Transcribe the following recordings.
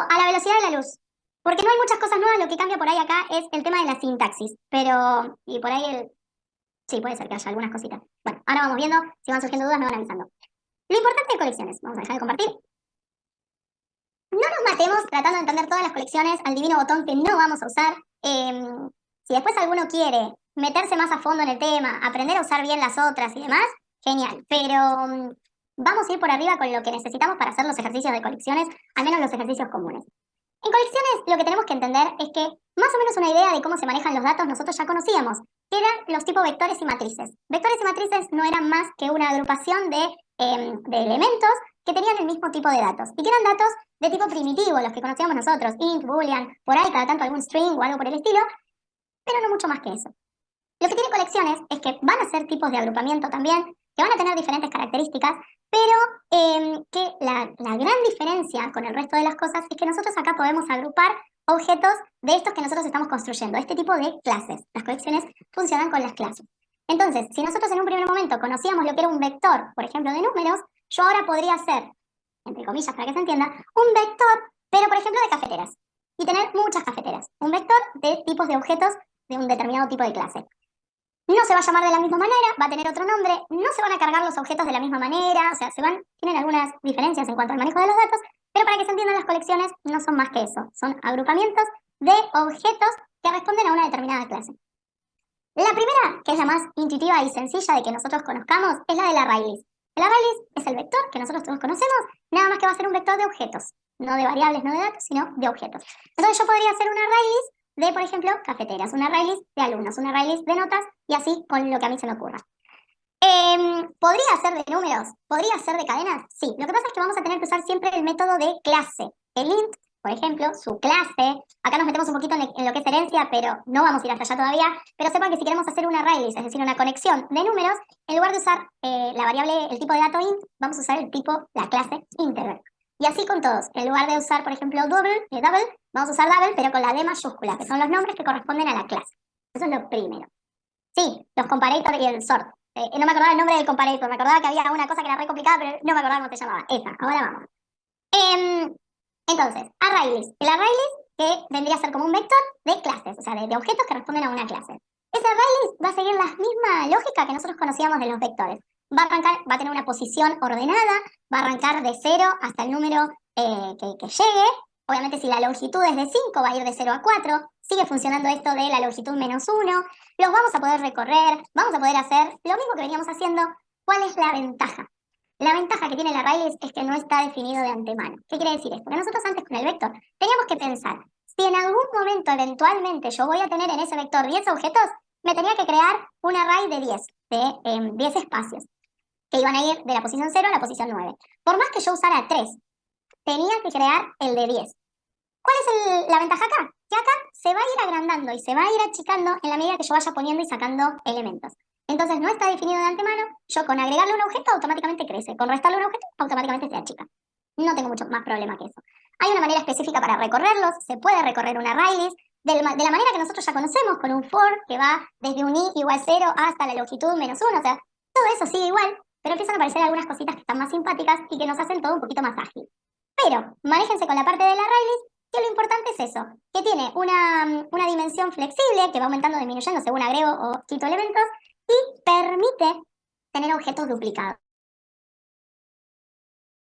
a la velocidad de la luz. Porque no hay muchas cosas nuevas, lo que cambia por ahí acá es el tema de la sintaxis. Pero, y por ahí sí, puede ser que haya algunas cositas. Bueno, ahora vamos viendo, si van surgiendo dudas me van avisando. Lo importante de colecciones, vamos a dejar de compartir. No nos matemos tratando de entender todas las colecciones al divino botón que no vamos a usar. Si después alguno quiere meterse más a fondo en el tema, aprender a usar bien las otras y demás, genial. Pero vamos a ir por arriba con lo que necesitamos para hacer los ejercicios de colecciones, al menos los ejercicios comunes. En colecciones lo que tenemos que entender es que más o menos una idea de cómo se manejan los datos nosotros ya conocíamos, que eran los tipos vectores y matrices. Vectores y matrices no eran más que una agrupación de elementos que tenían el mismo tipo de datos y que eran datos de tipo primitivo, los que conocíamos nosotros, int, boolean, por ahí cada tanto algún string o algo por el estilo, pero no mucho más que eso. Lo que tiene colecciones es que van a ser tipos de agrupamiento también, que van a tener diferentes características, pero que la gran diferencia con el resto de las cosas es que nosotros acá podemos agrupar objetos de estos que nosotros estamos construyendo, este tipo de clases. Las colecciones funcionan con las clases. Entonces, si nosotros en un primer momento conocíamos lo que era un vector, por ejemplo, de números, yo ahora podría hacer, entre comillas para que se entienda, un vector, pero por ejemplo de cafeteras. Y tener muchas cafeteras. Un vector de tipos de objetos de un determinado tipo de clase. No se va a llamar de la misma manera, va a tener otro nombre, no se van a cargar los objetos de la misma manera, o sea, tienen algunas diferencias en cuanto al manejo de los datos, pero para que se entiendan las colecciones no son más que eso, son agrupamientos de objetos que responden a una determinada clase. La primera, que es la más intuitiva y sencilla de que nosotros conozcamos, es la del array list. El array list es el vector que nosotros todos conocemos, nada más que va a ser un vector de objetos, no de variables, no de datos, sino de objetos. Entonces yo podría hacer un array list de, por ejemplo, cafeteras, un array list de alumnos, un array list de notas y así con lo que a mí se me ocurra. ¿Podría ser de números? ¿Podría ser de cadenas? Sí. Lo que pasa es que vamos a tener que usar siempre el método de clase. El int, por ejemplo, su clase. Acá nos metemos un poquito en lo que es herencia, pero no vamos a ir hasta allá todavía. Pero sepan que si queremos hacer un array list, es decir, una conexión de números, en lugar de usar la variable, el tipo de dato int, vamos a usar el tipo, la clase integer. Y así con todos. En lugar de usar, por ejemplo, double, vamos a usar double, pero con la D mayúscula, que son los nombres que corresponden a la clase. Eso es lo primero. Sí, los comparator y el sort. No me acordaba el nombre del comparator, me acordaba que había una cosa que era re complicada, pero no me acordaba cómo se llamaba. Esa, ahora vamos. Entonces, array list. El array list que vendría a ser como un vector de clases, o sea, de objetos que responden a una clase. Ese array list va a seguir la misma lógica que nosotros conocíamos de los vectores. Va a arrancar, va a tener una posición ordenada, va a arrancar de 0 hasta el número que llegue. Obviamente si la longitud es de 5, va a ir de 0 a 4. Sigue funcionando esto de la longitud -1. Los vamos a poder recorrer, vamos a poder hacer lo mismo que veníamos haciendo. ¿Cuál es la ventaja? La ventaja que tiene el array list es que no está definido de antemano. ¿Qué quiere decir esto? Que nosotros antes con el vector teníamos que pensar, si en algún momento eventualmente yo voy a tener en ese vector 10 objetos, me tenía que crear un array de 10, de 10 espacios, que iban a ir de la posición 0 a la posición 9. Por más que yo usara 3, tenía que crear el de 10. ¿Cuál es la ventaja acá? Que acá se va a ir agrandando y se va a ir achicando en la medida que yo vaya poniendo y sacando elementos. Entonces no está definido de antemano, yo con agregarle un objeto automáticamente crece, con restarle un objeto automáticamente se achica. No tengo mucho más problema que eso. Hay una manera específica para recorrerlos, se puede recorrer un array list de la manera que nosotros ya conocemos, con un for que va desde un i igual 0 hasta la longitud -1, o sea, todo eso sigue igual, pero empiezan a aparecer algunas cositas que están más simpáticas y que nos hacen todo un poquito más ágil. Pero manéjense con la parte del array list, que lo importante es eso, que tiene una dimensión flexible que va aumentando o disminuyendo según agrego o quito elementos y permite tener objetos duplicados.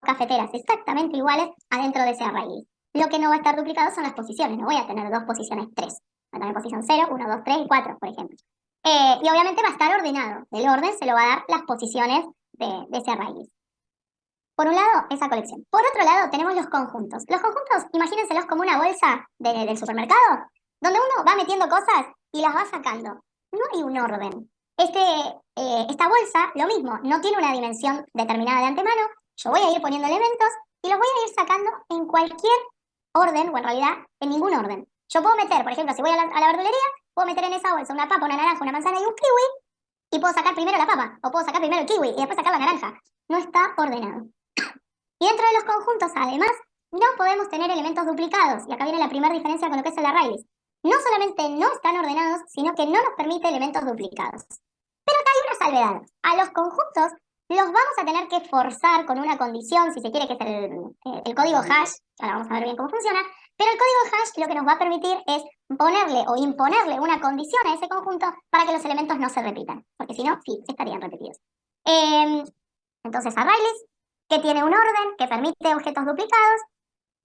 Cafeteras exactamente iguales adentro de ese array list. Lo que no va a estar duplicado son las posiciones, no voy a tener dos posiciones 3. Voy a tener posición 0, 1, 2, 3 y 4, por ejemplo. Y obviamente va a estar ordenado. El orden se lo va a dar las posiciones de ese array list. Por un lado, esa colección. Por otro lado, tenemos los conjuntos. Los conjuntos, imagínenselos como una bolsa del supermercado, donde uno va metiendo cosas y las va sacando. No hay un orden. Esta bolsa, lo mismo, no tiene una dimensión determinada de antemano. Yo voy a ir poniendo elementos y los voy a ir sacando en cualquier orden, o en realidad en ningún orden. Yo puedo meter, por ejemplo, si voy a la verdulería, puedo meter en esa bolsa una papa, una naranja, una manzana y un kiwi, y puedo sacar primero la papa, o puedo sacar primero el kiwi y después sacar la naranja. No está ordenado. Y dentro de los conjuntos, además, no podemos tener elementos duplicados. Y acá viene la primera diferencia con lo que es el array list. No solamente no están ordenados, sino que no nos permite elementos duplicados. Pero acá hay una salvedad. A los conjuntos los vamos a tener que forzar con una condición, si se quiere, que es el código hash. Ahora vamos a ver bien cómo funciona. Pero el código hash lo que nos va a permitir es ponerle o imponerle una condición a ese conjunto para que los elementos no se repitan. Porque si no, sí, estarían repetidos. Entonces, ArrayList, que tiene un orden que permite objetos duplicados,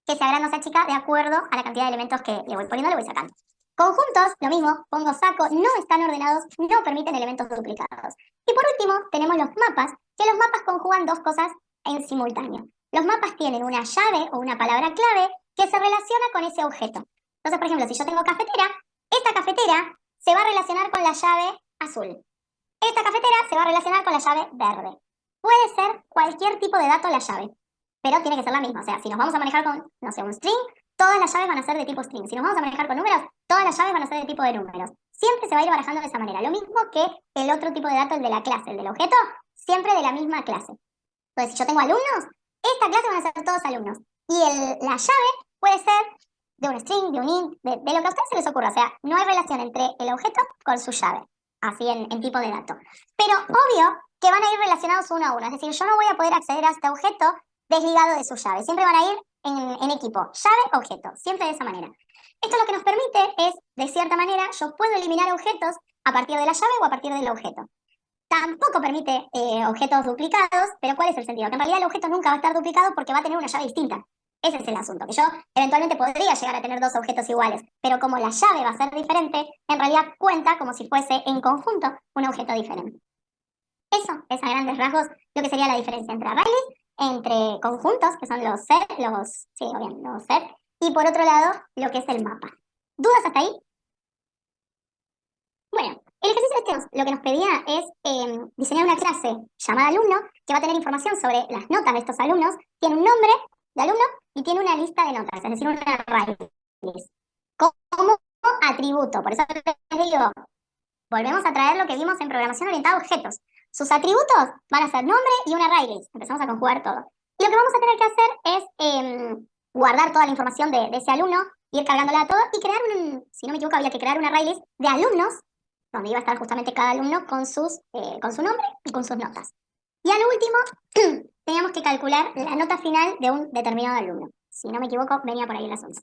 que se agranda o se achica de acuerdo a la cantidad de elementos que le voy poniendo, le voy sacando. Conjuntos, lo mismo, pongo saco, no están ordenados, no permiten elementos duplicados. Y por último, tenemos los mapas, que los mapas conjugan dos cosas en simultáneo. Los mapas tienen una llave o una palabra clave que se relaciona con ese objeto. Entonces, por ejemplo, si yo tengo cafetera, esta cafetera se va a relacionar con la llave azul. Esta cafetera se va a relacionar con la llave verde. Puede ser cualquier tipo de dato la llave, pero tiene que ser la misma. O sea, si nos vamos a manejar con, no sé, un string, todas las llaves van a ser de tipo string. Si nos vamos a manejar con números, todas las llaves van a ser de tipo de números. Siempre se va a ir barajando de esa manera. Lo mismo que el otro tipo de dato, el de la clase, el del objeto, siempre de la misma clase. Entonces, si yo tengo alumnos, esta clase van a ser todos alumnos. Y la llave puede ser de un string, de un int, de lo que a ustedes se les ocurra. O sea, no hay relación entre el objeto con su llave, así en tipo de dato. Pero obvio que van a ir relacionados uno a uno. Es decir, yo no voy a poder acceder a este objeto desligado de su llave. Siempre van a ir en equipo, llave, objeto, siempre de esa manera. Esto lo que nos permite es, de cierta manera, yo puedo eliminar objetos a partir de la llave o a partir del objeto. Tampoco permite objetos duplicados, pero ¿cuál es el sentido? Que en realidad el objeto nunca va a estar duplicado porque va a tener una llave distinta. Ese es el asunto, que yo eventualmente podría llegar a tener dos objetos iguales, pero como la llave va a ser diferente, en realidad cuenta como si fuese en conjunto un objeto diferente. Eso es a grandes rasgos lo que sería la diferencia entre arrays, entre conjuntos, que son los set, los set, y por otro lado, lo que es el mapa. ¿Dudas hasta ahí? Bueno, el ejercicio lo que nos pedía es diseñar una clase llamada alumno que va a tener información sobre las notas de estos alumnos, tiene un nombre de alumno y tiene una lista de notas, es decir, un array list, como atributo. Por eso les digo, volvemos a traer lo que vimos en programación orientada a objetos. Sus atributos van a ser nombre y un array list. Empezamos a conjugar todo. Y lo que vamos a tener que hacer es guardar toda la información de ese alumno, ir cargándola a todo y crear si no me equivoco, había que crear un array list de alumnos donde iba a estar justamente cada alumno con su nombre y con sus notas. Y al último, teníamos que calcular la nota final de un determinado alumno. Si no me equivoco, venía por ahí el asunto.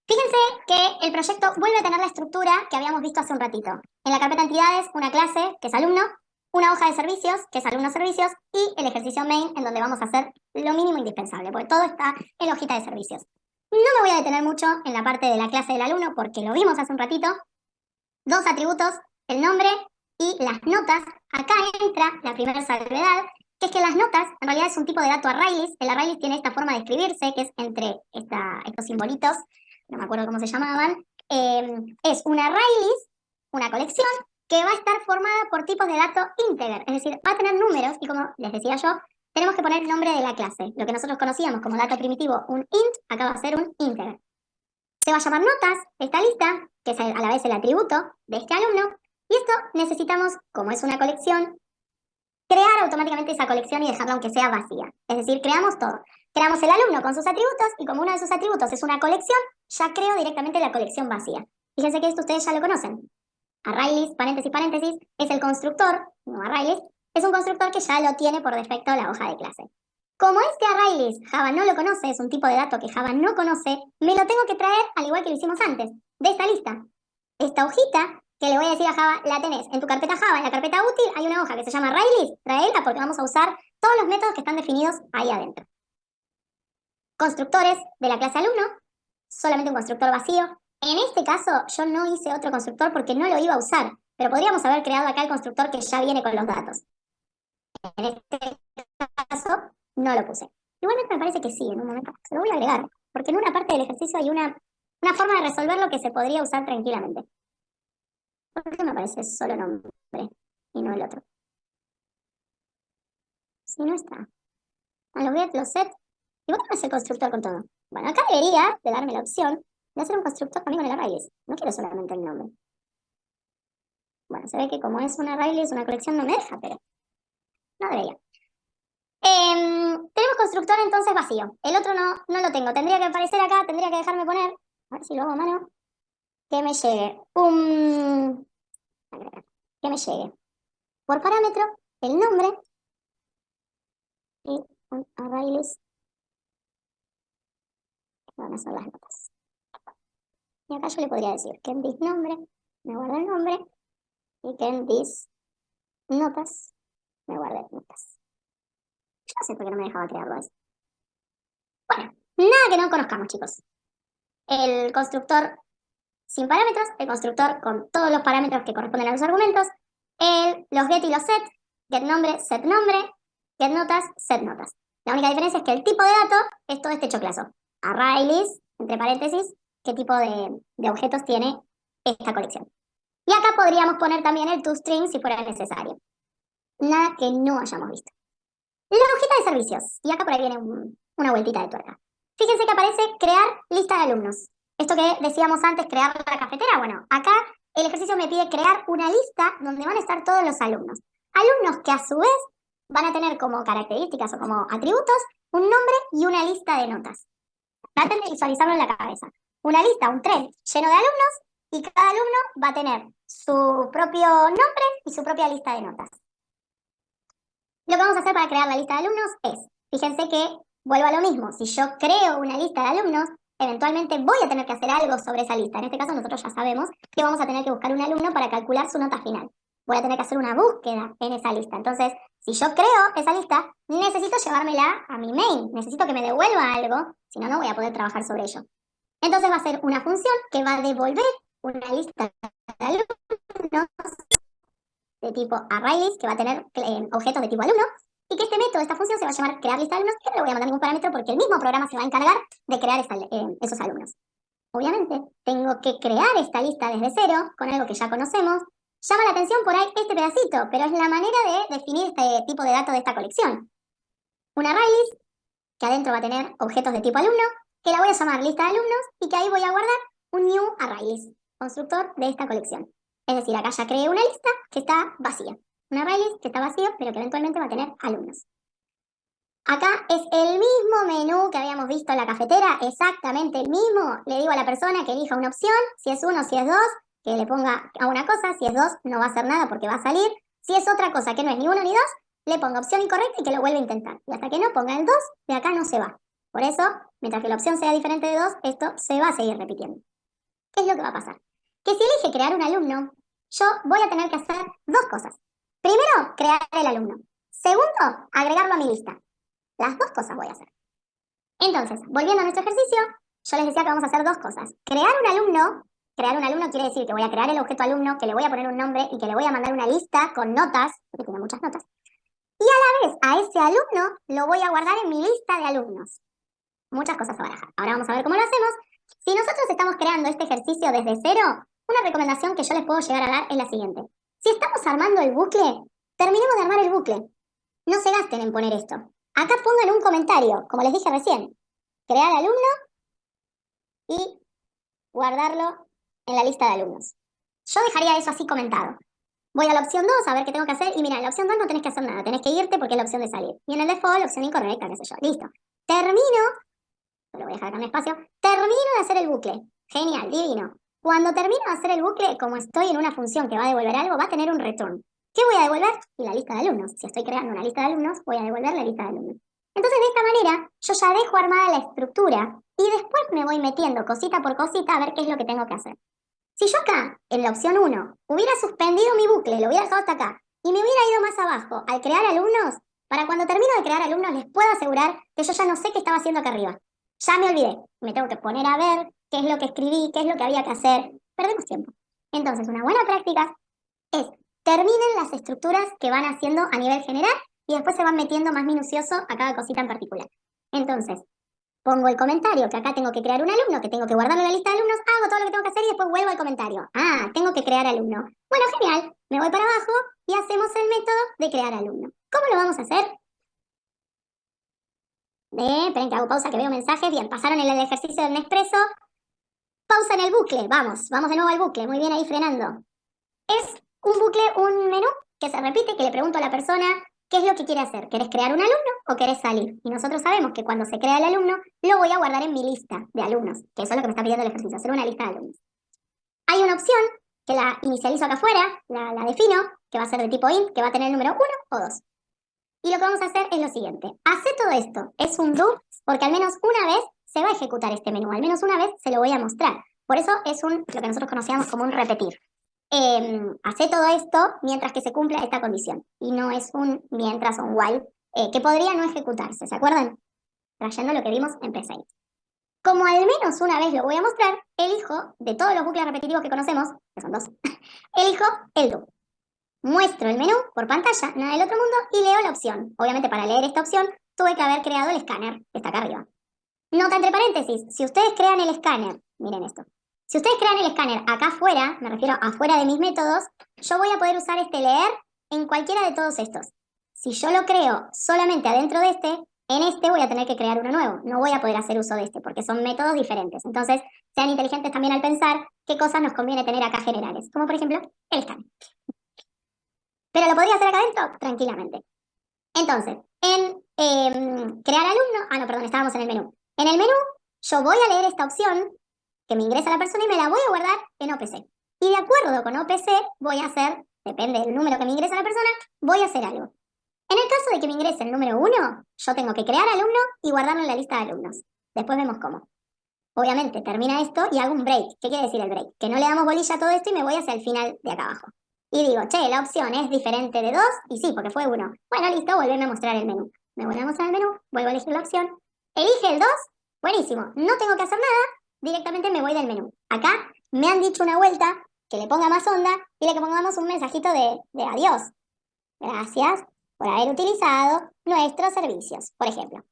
Fíjense que el proyecto vuelve a tener la estructura que habíamos visto hace un ratito. En la carpeta entidades, una clase, que es alumno, una hoja de servicios, que es alumno servicios, y el ejercicio main, en donde vamos a hacer lo mínimo indispensable, porque todo está en la hojita de servicios. No me voy a detener mucho en la parte de la clase del alumno, porque lo vimos hace un ratito. Dos atributos, el nombre y las notas. Acá entra la primera salvedad, que es que las notas en realidad es un tipo de dato ArrayList. El ArrayList tiene esta forma de escribirse, que es entre estos simbolitos, no me acuerdo cómo se llamaban. Es un ArrayList, una colección, que va a estar formada por tipos de dato integer, es decir, va a tener números y como les decía yo, tenemos que poner el nombre de la clase. Lo que nosotros conocíamos como dato primitivo, un int, acá va a ser un integer. Se va a llamar notas esta lista, que es a la vez el atributo de este alumno, y esto necesitamos, como es una colección, crear automáticamente esa colección y dejarla aunque sea vacía. Es decir, creamos todo. Creamos el alumno con sus atributos y como uno de sus atributos es una colección, ya creo directamente la colección vacía. Fíjense que esto ustedes ya lo conocen. ArrayList, paréntesis, paréntesis, es el constructor, no ArrayList, es un constructor que ya lo tiene por defecto la hoja de clase. Como este ArrayList Java no lo conoce, es un tipo de dato que Java no conoce, me lo tengo que traer al igual que lo hicimos antes, de esta lista. Esta hojita que le voy a decir a Java, la tenés en tu carpeta Java, en la carpeta útil, hay una hoja que se llama ArrayList, traela porque vamos a usar todos los métodos que están definidos ahí adentro. Constructores de la clase alumno, solamente un constructor vacío. En este caso yo no hice otro constructor porque no lo iba a usar, pero podríamos haber creado acá el constructor que ya viene con los datos. En este caso no lo puse. Igualmente me parece que sí, en un momento se lo voy a agregar, porque en una parte del ejercicio hay una forma de resolverlo que se podría usar tranquilamente. ¿Por qué me parece solo nombre y no el otro? Si no está. A los get, los set. ¿Y por qué no es el constructor con todo? Bueno, acá debería de darme la opción de hacer un constructor también con el ArrayList. No quiero solamente el nombre. Bueno, se ve que como es un ArrayList, una colección no me deja, pero no debería. Tenemos constructor entonces vacío. El otro no lo tengo. Tendría que aparecer acá, tendría que dejarme poner. A ver si lo hago a mano. Que me llegue que me llegue por parámetro el nombre y un array list que van a ser las notas. Y acá yo le podría decir que en this nombre me guarde el nombre y que en this notas me guarde notas. Yo no sé por qué no me dejaba crearlo eso. Bueno, nada que no conozcamos, chicos. El constructor sin parámetros, el constructor con todos los parámetros que corresponden a los argumentos, los get y los get nombre, get notas, set notas. La única diferencia es que el tipo de dato es todo este choclazo. Array list, entre paréntesis, qué tipo de objetos tiene esta colección. Y acá podríamos poner también el toString si fuera necesario. Nada que no hayamos visto. La hojita de servicios. Y acá por ahí viene una vueltita de tuerca. Fíjense que aparece crear lista de alumnos. Esto que decíamos antes, crear la cafetera. Bueno, acá el ejercicio me pide crear una lista donde van a estar todos los alumnos. Alumnos que a su vez van a tener como características o como atributos un nombre y una lista de notas. Traten de visualizarlo en la cabeza. Una lista, un tren lleno de alumnos y cada alumno va a tener su propio nombre y su propia lista de notas. Lo que vamos a hacer para crear la lista de alumnos es, fíjense que vuelvo a lo mismo, si yo creo una lista de alumnos, eventualmente voy a tener que hacer algo sobre esa lista. En este caso nosotros ya sabemos que vamos a tener que buscar un alumno para calcular su nota final. Voy a tener que hacer una búsqueda en esa lista. Entonces, si yo creo esa lista, necesito llevármela a mi main, necesito que me devuelva algo, si no, no voy a poder trabajar sobre ello. Entonces va a ser una función que va a devolver una lista de alumnos de tipo ArrayList, que va a tener objetos de tipo alumno, y que este método, esta función, se va a llamar crear lista de alumnos, que no le voy a mandar ningún parámetro porque el mismo programa se va a encargar de crear esos alumnos. Obviamente, tengo que crear esta lista desde cero, con algo que ya conocemos. Llama la atención por ahí este pedacito, pero es la manera de definir este tipo de datos de esta colección. Una ArrayList, que adentro va a tener objetos de tipo alumno, que la voy a llamar lista de alumnos, y que ahí voy a guardar un new ArrayList, constructor de esta colección. Es decir, acá ya creé una lista que está vacía. Un ArrayList que está vacío, pero que eventualmente va a tener alumnos. Acá es el mismo menú que habíamos visto en la cafetera, exactamente el mismo. Le digo a la persona que elija una opción, si es uno, si es dos, que le ponga a una cosa, si es dos no va a hacer nada porque va a salir. Si es otra cosa que no es ni uno ni dos, le ponga opción incorrecta y que lo vuelva a intentar. Y hasta que no ponga el 2, de acá no se va. Por eso, mientras que la opción sea diferente de 2, esto se va a seguir repitiendo. ¿Qué es lo que va a pasar? Que si elige crear un alumno, yo voy a tener que hacer dos cosas. Primero, crear el alumno. Segundo, agregarlo a mi lista. Las dos cosas voy a hacer. Entonces, volviendo a nuestro ejercicio, yo les decía que vamos a hacer dos cosas. Crear un alumno quiere decir que voy a crear el objeto alumno, que le voy a poner un nombre y que le voy a mandar una lista con notas, porque tiene muchas notas. Y a la vez, a ese alumno lo voy a guardar en mi lista de alumnos. Muchas cosas a barajar. Ahora vamos a ver cómo lo hacemos. Si nosotros estamos creando este ejercicio desde cero, una recomendación que yo les puedo llegar a dar es la siguiente. Si estamos armando el bucle, terminemos de armar el bucle. No se gasten en poner esto. Acá pongan un comentario, como les dije recién. Crear alumno y guardarlo en la lista de alumnos. Yo dejaría eso así comentado. Voy a la opción 2 a ver qué tengo que hacer. Y mira, en la opción 2 no tenés que hacer nada. Tenés que irte porque es la opción de salir. Y en el default, opción incorrecta, qué sé yo. Listo. Termino. Lo voy a dejar acá en espacio. Termino de hacer el bucle. Genial, divino. Cuando termino de hacer el bucle, como estoy en una función que va a devolver algo, va a tener un return. ¿Qué voy a devolver? Y la lista de alumnos. Si estoy creando una lista de alumnos, voy a devolver la lista de alumnos. Entonces, de esta manera, yo ya dejo armada la estructura y después me voy metiendo cosita por cosita a ver qué es lo que tengo que hacer. Si yo acá, en la opción 1, hubiera suspendido mi bucle, lo hubiera dejado hasta acá, y me hubiera ido más abajo al crear alumnos, para cuando termino de crear alumnos les puedo asegurar que yo ya no sé qué estaba haciendo acá arriba. Ya me olvidé. Me tengo que poner a ver qué es lo que escribí, qué es lo que había que hacer. Perdemos tiempo. Entonces, una buena práctica es terminen las estructuras que van haciendo a nivel general y después se van metiendo más minucioso a cada cosita en particular. Entonces, pongo el comentario, que acá tengo que crear un alumno, que tengo que guardarlo en la lista de alumnos, hago todo lo que tengo que hacer y después vuelvo al comentario. Ah, tengo que crear alumno. Bueno, genial. Me voy para abajo y hacemos el método de crear alumno. ¿Cómo lo vamos a hacer? Esperen que hago pausa, que veo mensajes. Bien, pasaron el ejercicio del Nespresso. Pausa en el bucle. Vamos de nuevo al bucle. Muy bien ahí frenando. Es un bucle, un menú que se repite, que le pregunto a la persona qué es lo que quiere hacer. ¿Querés crear un alumno o querés salir? Y nosotros sabemos que cuando se crea el alumno, lo voy a guardar en mi lista de alumnos, que eso es lo que me está pidiendo el ejercicio, hacer una lista de alumnos. Hay una opción que la inicializo acá afuera, la defino, que va a ser de tipo int, que va a tener el número 1 o 2. Y lo que vamos a hacer es lo siguiente. Hace todo esto. Es un do porque al menos una vez se va a ejecutar este menú. Al menos una vez se lo voy a mostrar. Por eso es lo que nosotros conocíamos como un repetir. Hace todo esto mientras que se cumpla esta condición. Y no es un mientras o un while que podría no ejecutarse. ¿Se acuerdan? Trayendo lo que vimos en P6. Como al menos una vez lo voy a mostrar, elijo de todos los bucles repetitivos que conocemos, que son dos, elijo el do. Muestro el menú por pantalla, nada del otro mundo, y leo la opción. Obviamente para leer esta opción tuve que haber creado el escáner, que está acá arriba. Nota entre paréntesis, si ustedes crean el escáner, miren esto. Si ustedes crean el escáner acá afuera, me refiero afuera de mis métodos, yo voy a poder usar este leer en cualquiera de todos estos. Si yo lo creo solamente adentro de este, en este voy a tener que crear uno nuevo. No voy a poder hacer uso de este porque son métodos diferentes. Entonces, sean inteligentes también al pensar qué cosas nos conviene tener acá generales, como por ejemplo el escáner. Pero lo podría hacer acá adentro tranquilamente. Entonces, en crear alumno, no, perdón, estábamos en el menú. En el menú, yo voy a leer esta opción que me ingresa la persona y me la voy a guardar en OPC. Y de acuerdo con OPC, voy a hacer, depende del número que me ingresa la persona, voy a hacer algo. En el caso de que me ingrese el número 1, yo tengo que crear alumno y guardarlo en la lista de alumnos. Después vemos cómo. Obviamente, termina esto y hago un break. ¿Qué quiere decir el break? Que no le damos bolilla a todo esto y me voy hacia el final de acá abajo. Y digo, che, la opción es diferente de 2, y sí, porque fue 1. Bueno, listo, volverme a mostrar el menú. Me vuelve a mostrar el menú, vuelvo a elegir la opción. Elige el 2, buenísimo. No tengo que hacer nada, directamente me voy del menú. Acá me han dicho una vuelta, que le ponga más onda y le pongamos un mensajito de adiós. Gracias por haber utilizado nuestros servicios, por ejemplo.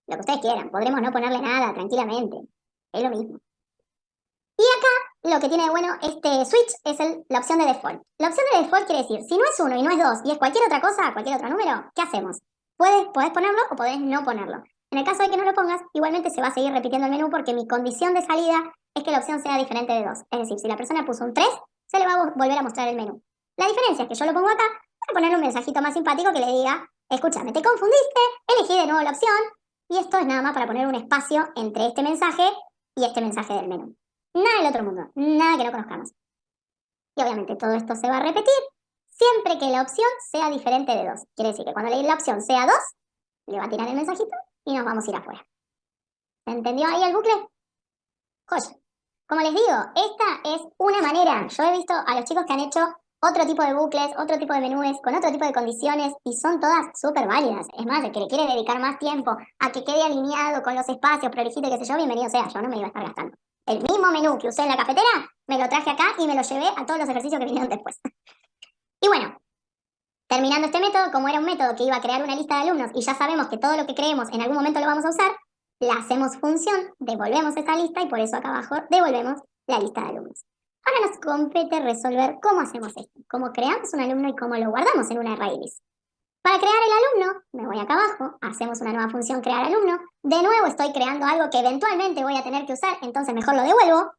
Lo que ustedes quieran, podremos no ponerle nada tranquilamente. Es lo mismo. Y acá lo que tiene de bueno este switch es la opción de default. La opción de default quiere decir, si no es 1 y no es 2 y es cualquier otra cosa, cualquier otro número, ¿qué hacemos? Podés ponerlo o podés no ponerlo. En el caso de que no lo pongas, igualmente se va a seguir repitiendo el menú porque mi condición de salida es que la opción sea diferente de 2. Es decir, si la persona puso un 3, se le va a volver a mostrar el menú. La diferencia es que yo lo pongo acá para ponerle un mensajito más simpático que le diga, escúchame, te confundiste, elegí de nuevo la opción, y esto es nada más para poner un espacio entre este mensaje y este mensaje del menú. Nada del otro mundo, nada que no conozcamos. Y obviamente todo esto se va a repetir siempre que la opción sea diferente de 2. Quiere decir que cuando la opción sea 2, le va a tirar el mensajito y nos vamos a ir afuera. ¿Se entendió ahí el bucle? Joya. Como les digo, esta es una manera. Yo he visto a los chicos que han hecho otro tipo de bucles, otro tipo de menús, con otro tipo de condiciones, y son todas súper válidas. Es más, el que le quiere dedicar más tiempo a que quede alineado con los espacios, prolijito y qué sé yo, bienvenido sea. Yo no me iba a estar gastando. El mismo menú que usé en la cafetera, me lo traje acá y me lo llevé a todos los ejercicios que vinieron después. Y bueno, terminando este método, como era un método que iba a crear una lista de alumnos y ya sabemos que todo lo que creemos en algún momento lo vamos a usar, le hacemos función, devolvemos esa lista y por eso acá abajo devolvemos la lista de alumnos. Ahora nos compete resolver cómo hacemos esto, cómo creamos un alumno y cómo lo guardamos en una array-list. Para crear el alumno, me voy acá abajo, hacemos una nueva función crear alumno. De nuevo estoy creando algo que eventualmente voy a tener que usar, entonces mejor lo devuelvo.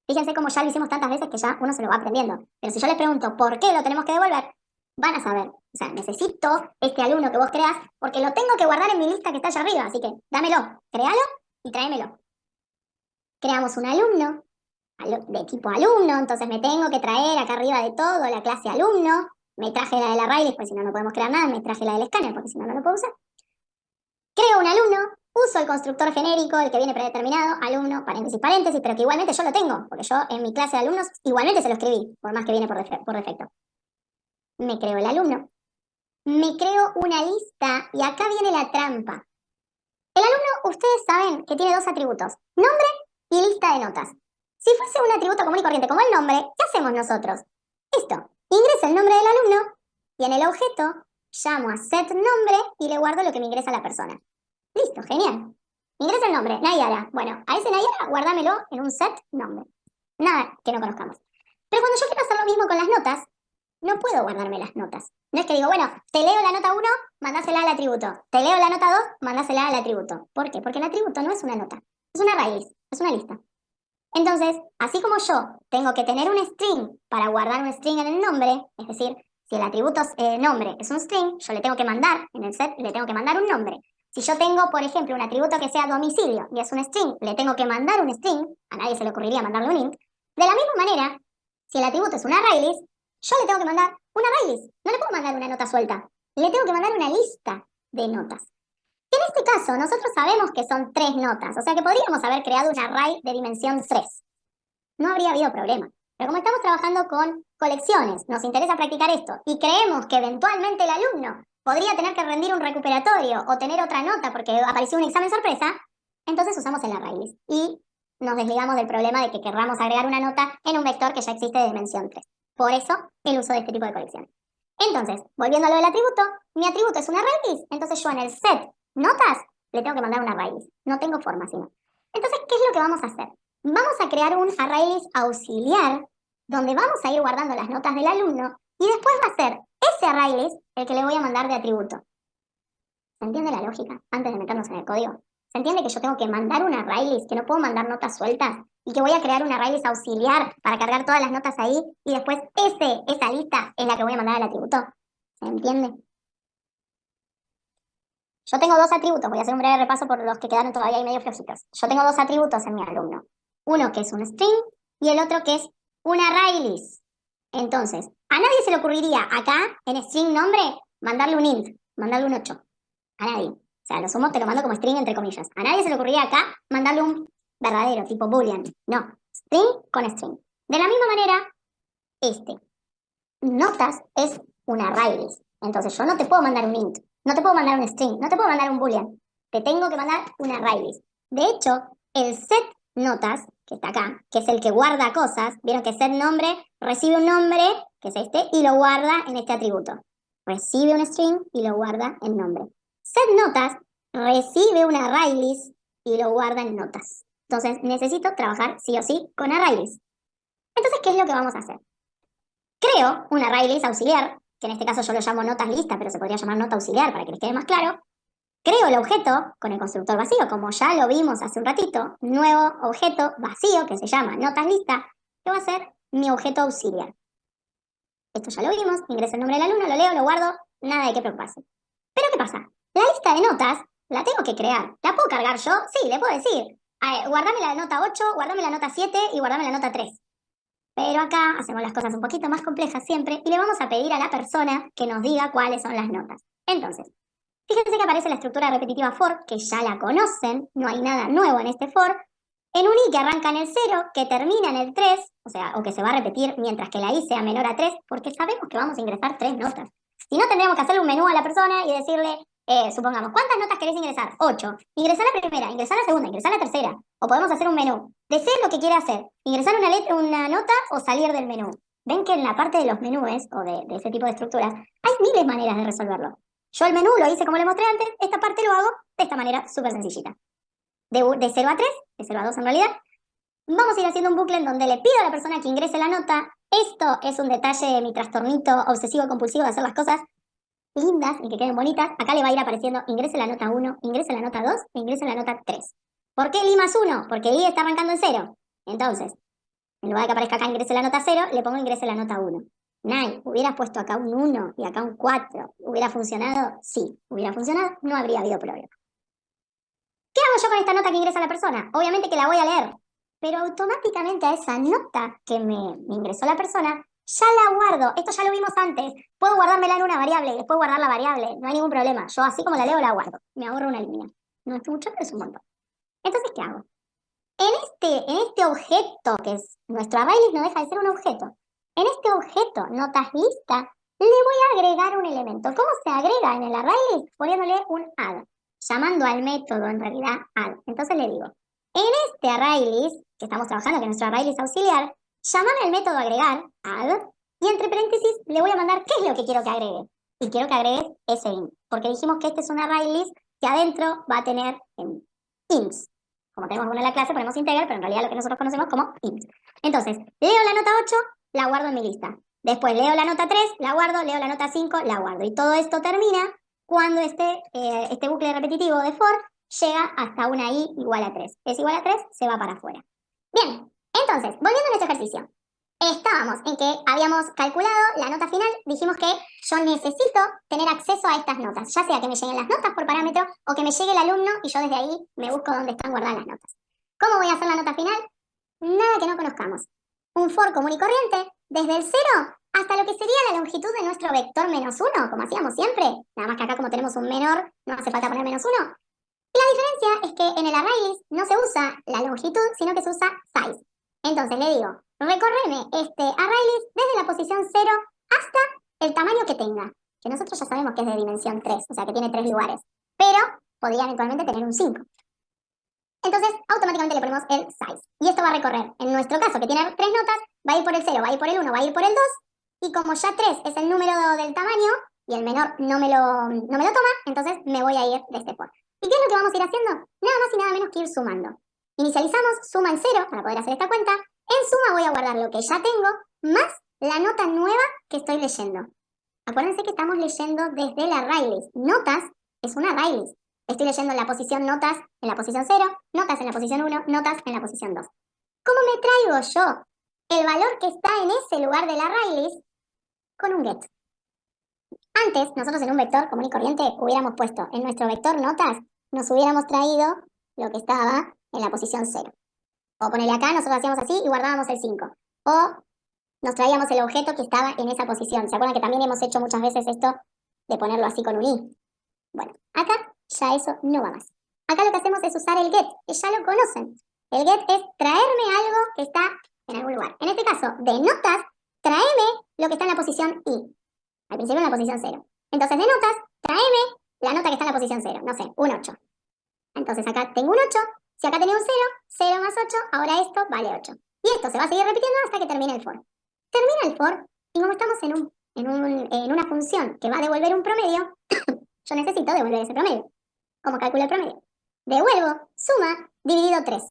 Fíjense cómo ya lo hicimos tantas veces que ya uno se lo va aprendiendo. Pero si yo les pregunto por qué lo tenemos que devolver, van a saber. O sea, necesito este alumno que vos creas porque lo tengo que guardar en mi lista que está allá arriba. Así que dámelo, créalo y tráemelo. Creamos un alumno de tipo alumno, entonces me tengo que traer acá arriba de todo la clase alumno. Me traje la del array, pues si no, no podemos crear nada. Me traje la del escáner, porque si no, no lo puedo usar. Creo un alumno, uso el constructor genérico, el que viene predeterminado, alumno, paréntesis, paréntesis, pero que igualmente yo lo tengo, porque yo en mi clase de alumnos igualmente se lo escribí, por más que viene por defecto. Me creo el alumno. Me creo una lista, y acá viene la trampa. El alumno, ustedes saben que tiene dos atributos, nombre y lista de notas. Si fuese un atributo común y corriente como el nombre, ¿qué hacemos nosotros? Esto. Ingreso el nombre del alumno y en el objeto llamo a setNombre y le guardo lo que me ingresa la persona. Listo, genial. Ingresa el nombre, Nayara. Bueno, a ese Nayara guárdamelo en un setNombre. Nada que no conozcamos. Pero cuando yo quiero hacer lo mismo con las notas, no puedo guardarme las notas. No es que digo, bueno, te leo la nota 1, mandásela al atributo. Te leo la nota 2, mandásela al atributo. ¿Por qué? Porque el atributo no es una nota, es una raíz, es una lista. Entonces, así como yo tengo que tener un string para guardar un string en el nombre, es decir, si el atributo nombre es un string, yo le tengo que mandar, en el set le tengo que mandar un nombre. Si yo tengo, por ejemplo, un atributo que sea domicilio y es un string, le tengo que mandar un string, a nadie se le ocurriría mandarle un int. De la misma manera, si el atributo es una array list, yo le tengo que mandar una array list. No le puedo mandar una nota suelta. le tengo que mandar una lista de notas. En este caso, nosotros sabemos que son 3 notas, o sea que podríamos haber creado un array de dimensión 3. No habría habido problema. Pero como estamos trabajando con colecciones, nos interesa practicar esto y creemos que eventualmente el alumno podría tener que rendir un recuperatorio o tener otra nota porque apareció un examen sorpresa, entonces usamos el ArrayList y nos desligamos del problema de que querramos agregar una nota en un vector que ya existe de dimensión 3. Por eso, el uso de este tipo de colecciones. Entonces, volviendo a lo del atributo, mi atributo es un ArrayList, entonces yo en el set notas le tengo que mandar un ArrayList. No tengo forma sino. Entonces, ¿qué es lo que vamos a hacer? Vamos a crear un ArrayList auxiliar donde vamos a ir guardando las notas del alumno y después va a ser ese ArrayList el que le voy a mandar de atributo. ¿Se entiende la lógica? Antes de meternos en el código. ¿Se entiende que yo tengo que mandar un ArrayList, que no puedo mandar notas sueltas? Y que voy a crear un ArrayList auxiliar para cargar todas las notas ahí y después esa lista es la que voy a mandar al atributo. ¿Se entiende? Yo tengo 2 atributos, voy a hacer un breve repaso por los que quedaron todavía ahí medio flojitos. Yo tengo 2 atributos en mi alumno. Uno que es un string y el otro que es un ArrayList. Entonces, a nadie se le ocurriría acá, en string nombre, mandarle un int, mandarle un 8. A nadie. O sea, lo sumo te lo mando como string entre comillas. A nadie se le ocurriría acá mandarle un verdadero, tipo boolean. No, string con string. De la misma manera, notas es un ArrayList. Entonces yo no te puedo mandar un int, no te puedo mandar un string, no te puedo mandar un boolean. Te tengo que mandar un ArrayList. De hecho, el set notas, que está acá, que es el que guarda cosas, vieron que set nombre recibe un nombre, que es este, y lo guarda en este atributo. Recibe un string y lo guarda en nombre. Set notas recibe un ArrayList y lo guarda en notas. Entonces necesito trabajar sí o sí con ArrayList. Entonces, ¿qué es lo que vamos a hacer? Creo un ArrayList auxiliar, que en este caso yo lo llamo notas lista, pero se podría llamar nota auxiliar para que les quede más claro. Creo el objeto con el constructor vacío, como ya lo vimos hace un ratito, nuevo objeto vacío que se llama notas lista, que va a ser mi objeto auxiliar. Esto ya lo vimos, ingreso el nombre del alumno, lo leo, lo guardo, nada de qué preocuparse. Pero ¿qué pasa? La lista de notas la tengo que crear. ¿La puedo cargar yo? Sí, le puedo decir, guardame la nota 8, guardame la nota 7 y guardame la nota 3. Pero acá hacemos las cosas un poquito más complejas siempre y le vamos a pedir a la persona que nos diga cuáles son las notas. Entonces, fíjense que aparece la estructura repetitiva for, que ya la conocen, no hay nada nuevo en este for, en un i que arranca en el 0, que termina en el 3, o sea, o que se va a repetir mientras que la i sea menor a 3, porque sabemos que vamos a ingresar 3 notas. Si no, tendríamos que hacerle un menú a la persona y decirle, supongamos, ¿cuántas notas querés ingresar? 8. Ingresar la primera, ingresar la segunda, ingresar la tercera. O podemos hacer un menú. Desee lo que quiere hacer. Ingresar una nota o salir del menú. Ven que en la parte de los menús o de ese tipo de estructuras hay miles de maneras de resolverlo. Yo el menú lo hice como le mostré antes, esta parte lo hago de esta manera súper sencillita. De 0 a 3, de 0 a 2 en realidad, vamos a ir haciendo un bucle en donde le pido a la persona que ingrese la nota. Esto es un detalle de mi trastornito obsesivo-compulsivo de hacer las cosas lindas y que queden bonitas. Acá le va a ir apareciendo ingrese la nota 1, ingrese la nota 2 e ingrese la nota 3. ¿Por qué el i más 1? Porque el i está arrancando en 0. Entonces, en lugar de que aparezca acá ingrese la nota 0, le pongo ingrese la nota 1. Nay, hubieras puesto acá un 1 y acá un 4. ¿Hubiera funcionado? Sí, hubiera funcionado, no habría habido problema. ¿Qué hago yo con esta nota que ingresa la persona? Obviamente que la voy a leer, pero automáticamente a esa nota que me ingresó la persona, ya la guardo. Esto ya lo vimos antes. Puedo guardármela en una variable y después guardar la variable. No hay ningún problema. Yo así como la leo, la guardo. Me ahorro una línea. No es mucho, pero es un montón. Entonces, ¿qué hago? En este objeto, que es nuestro ArrayList, no deja de ser un objeto. En este objeto, notas lista, le voy a agregar un elemento. ¿Cómo se agrega en el ArrayList? Poniéndole un add, llamando al método en realidad add. Entonces le digo, en este ArrayList, que estamos trabajando, que es nuestro ArrayList auxiliar, llamame al método agregar, add, y entre paréntesis le voy a mandar qué es lo que quiero que agregue. Y quiero que agregues ese int, porque dijimos que este es un ArrayList que adentro va a tener ints. Como tenemos uno en la clase, ponemos integer, pero en realidad lo que nosotros conocemos como int. Entonces, leo la nota 8, la guardo en mi lista. Después leo la nota 3, la guardo, leo la nota 5, la guardo. Y todo esto termina cuando este bucle repetitivo de for llega hasta una i igual a 3. Es igual a 3, se va para afuera. Bien, entonces, volviendo a este ejercicio. Estábamos en que habíamos calculado la nota final, dijimos que yo necesito tener acceso a estas notas, ya sea que me lleguen las notas por parámetro o que me llegue el alumno y yo desde ahí me busco dónde están guardadas las notas. ¿Cómo voy a hacer la nota final? Nada que no conozcamos. Un for común y corriente, desde el 0 hasta lo que sería la longitud de nuestro vector -1, como hacíamos siempre. Nada más que acá como tenemos un menor, no hace falta poner -1. Y la diferencia es que en el ArrayList no se usa la longitud, sino que se usa size. Entonces le digo, recorreme este ArrayList desde la posición 0 hasta el tamaño que tenga. Que nosotros ya sabemos que es de dimensión 3, o sea que tiene 3 lugares. Pero podría eventualmente tener un 5. Entonces, automáticamente le ponemos el size. Y esto va a recorrer, en nuestro caso, que tiene 3 notas, va a ir por el 0, va a ir por el 1, va a ir por el 2. Y como ya 3 es el número del tamaño, y el menor no me lo toma, entonces me voy a ir de este for. ¿Y qué es lo que vamos a ir haciendo? Nada más y nada menos que ir sumando. Inicializamos suma en 0 para poder hacer esta cuenta. En suma voy a guardar lo que ya tengo, más la nota nueva que estoy leyendo. Acuérdense que estamos leyendo desde la ArrayList. Notas es una ArrayList. Estoy leyendo la posición notas en la posición 0, notas en la posición 1, notas en la posición 2. ¿Cómo me traigo yo el valor que está en ese lugar de la ArrayList? Con un get. Antes, nosotros en un vector común y corriente hubiéramos puesto en nuestro vector notas, nos hubiéramos traído lo que estaba en la posición 0. O ponerle acá, nosotros hacíamos así y guardábamos el 5. O nos traíamos el objeto que estaba en esa posición. ¿Se acuerdan que también hemos hecho muchas veces esto de ponerlo así con un i? Bueno, acá ya eso no va más. Acá lo que hacemos es usar el get, que ya lo conocen. El get es traerme algo que está en algún lugar. En este caso, de notas, tráeme lo que está en la posición i. Al principio en la posición 0. Entonces, de notas, tráeme la nota que está en la posición 0. No sé, un 8. Entonces acá tengo un 8. Si acá tenía un 0, 0 más 8, ahora esto vale 8. Y esto se va a seguir repitiendo hasta que termine el for. Termina el for, y como estamos en una función que va a devolver un promedio, yo necesito devolver ese promedio. ¿Cómo calculo el promedio? Devuelvo suma dividido 3.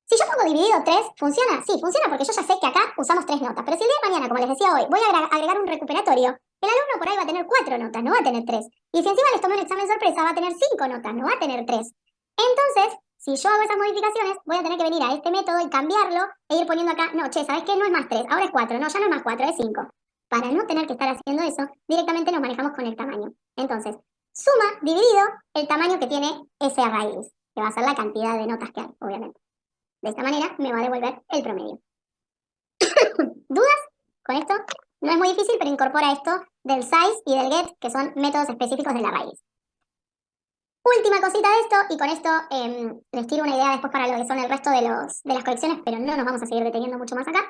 Si yo pongo dividido 3, ¿funciona? Sí, funciona porque yo ya sé que acá usamos 3 notas. Pero si el día de mañana, como les decía hoy, voy a agregar un recuperatorio, el alumno por ahí va a tener 4 notas, no va a tener 3. Y si encima les tomé un examen sorpresa, va a tener 5 notas, no va a tener 3. Entonces, si yo hago esas modificaciones, voy a tener que venir a este método y cambiarlo e ir poniendo acá, no, che, ¿sabes qué? No es más 3, ahora es 4. No, ya no es más 4, es 5. Para no tener que estar haciendo eso, directamente nos manejamos con el tamaño. Entonces, suma dividido el tamaño que tiene ese ArrayList, que va a ser la cantidad de notas que hay, obviamente. De esta manera me va a devolver el promedio. ¿Dudas con esto? No es muy difícil, pero incorpora esto del size y del get, que son métodos específicos de la raíz. Última cosita de esto, y con esto les tiro una idea después para lo que son el resto de las colecciones, pero no nos vamos a seguir deteniendo mucho más acá.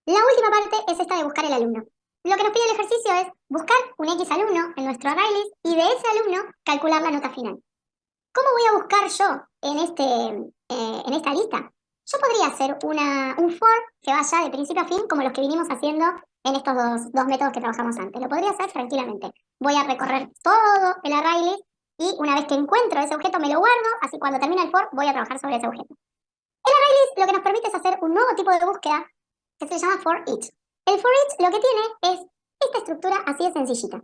La última parte es esta de buscar el alumno. Lo que nos pide el ejercicio es buscar un X alumno en nuestro ArrayList y de ese alumno calcular la nota final. ¿Cómo voy a buscar yo en esta lista? Yo podría hacer un for que vaya de principio a fin, como los que vinimos haciendo en estos dos métodos que trabajamos antes. Lo podría hacer tranquilamente. Voy a recorrer todo el ArrayList y una vez que encuentro ese objeto me lo guardo, así cuando termine el for voy a trabajar sobre ese objeto. El ArrayList lo que nos permite es hacer un nuevo tipo de búsqueda que se llama for each. El for each lo que tiene es esta estructura así de sencillita.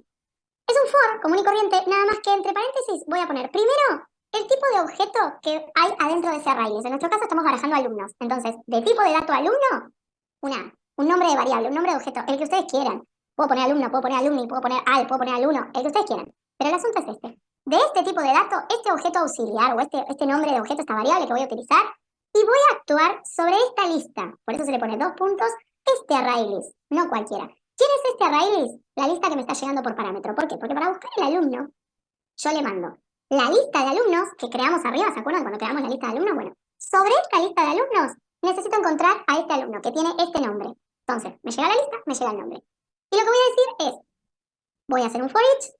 Es un for común y corriente, nada más que entre paréntesis voy a poner primero el tipo de objeto que hay adentro de ese ArrayList. En nuestro caso estamos barajando alumnos. Entonces, de tipo de dato alumno, un nombre de variable, un nombre de objeto, el que ustedes quieran. Puedo poner alumno, puedo poner alumni, puedo poner al, puedo poner alumno, el que ustedes quieran. Pero el asunto es este. De este tipo de dato, este objeto auxiliar o este nombre de objeto, esta variable que voy a utilizar, y voy a actuar sobre esta lista. Por eso se le pone 2 puntos, este ArrayList, no cualquiera. ¿Quién es este ArrayList? La lista que me está llegando por parámetro. ¿Por qué? Porque para buscar el alumno, yo le mando la lista de alumnos que creamos arriba. ¿Se acuerdan cuando creamos la lista de alumnos? Bueno, sobre esta lista de alumnos necesito encontrar a este alumno que tiene este nombre. Entonces, me llega la lista, me llega el nombre. Y lo que voy a decir es, voy a hacer un for each,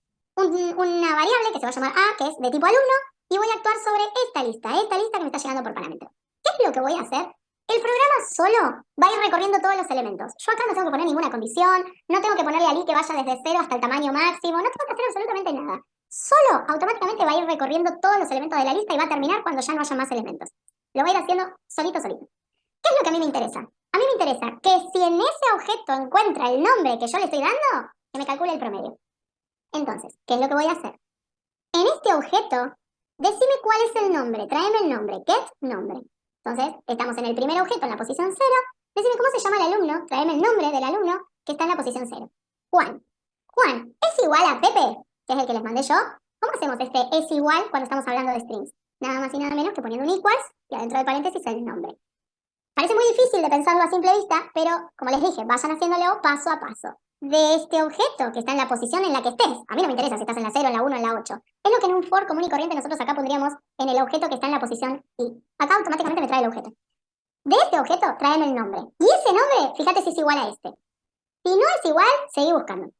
una variable que se va a llamar A, que es de tipo alumno, y voy a actuar sobre esta lista que me está llegando por parámetro. ¿Qué es lo que voy a hacer? El programa solo va a ir recorriendo todos los elementos. Yo acá no tengo que poner ninguna condición, no tengo que ponerle al i que vaya desde 0 hasta el tamaño máximo, no tengo que hacer absolutamente nada. Solo automáticamente va a ir recorriendo todos los elementos de la lista y va a terminar cuando ya no haya más elementos. Lo va a ir haciendo solito. ¿Qué es lo que a mí me interesa? A mí me interesa que si en ese objeto encuentra el nombre que yo le estoy dando, que me calcule el promedio. Entonces, ¿qué es lo que voy a hacer? En este objeto, decime cuál es el nombre, tráeme el nombre, get nombre. Entonces, estamos en el primer objeto, en la posición 0. Decime cómo se llama el alumno, tráeme el nombre del alumno que está en la posición 0. Juan. Juan, ¿es igual a Pepe? Que es el que les mandé yo. ¿Cómo hacemos este es igual cuando estamos hablando de strings? Nada más y nada menos que poniendo un equals y adentro del paréntesis el nombre. Parece muy difícil de pensarlo a simple vista, pero como les dije, vayan haciéndolo paso a paso. De este objeto que está en la posición en la que estés, a mí no me interesa si estás en la 0, en la 1, en la 8. Es lo que en un for común y corriente nosotros acá pondríamos en el objeto que está en la posición I. Acá automáticamente me trae el objeto. De este objeto, tráeme el nombre. Y ese nombre, fíjate si es igual a este. Si no es igual, seguí buscando.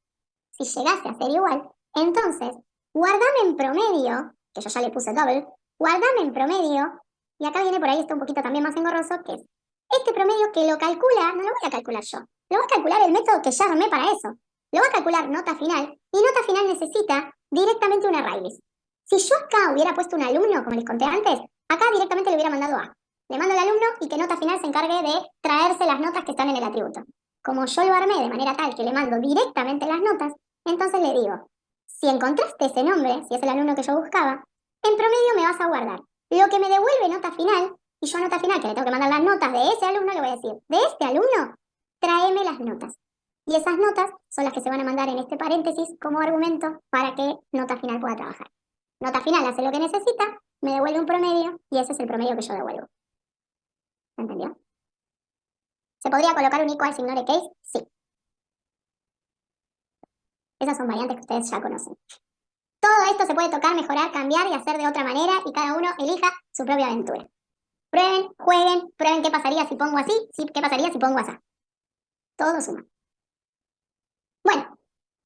Si llegase a ser igual, entonces, guardame en promedio, que yo ya le puse double, guardame en promedio, y acá viene por ahí esto un poquito también más engorroso, que es este promedio que lo calcula, no lo voy a calcular yo, lo va a calcular el método que ya armé para eso. Lo va a calcular nota final, y nota final necesita directamente una raíz. Si yo acá hubiera puesto un alumno, como les conté antes, acá directamente le hubiera mandado A. Le mando al alumno y que nota final se encargue de traerse las notas que están en el atributo. Como yo lo armé de manera tal que le mando directamente las notas, entonces le digo, si encontraste ese nombre, si es el alumno que yo buscaba, en promedio me vas a guardar lo que me devuelve nota final, y yo a nota final, que le tengo que mandar las notas de ese alumno, le voy a decir, de este alumno, tráeme las notas. Y esas notas son las que se van a mandar en este paréntesis como argumento para que nota final pueda trabajar. Nota final hace lo que necesita, me devuelve un promedio, y ese es el promedio que yo devuelvo. ¿Se entendió? ¿Se podría colocar un equals ignore case? Sí. Esas son variantes que ustedes ya conocen. Todo esto se puede tocar, mejorar, cambiar y hacer de otra manera y cada uno elija su propia aventura. Prueben, jueguen, prueben qué pasaría si pongo así, qué pasaría si pongo así. Todo suma. Bueno,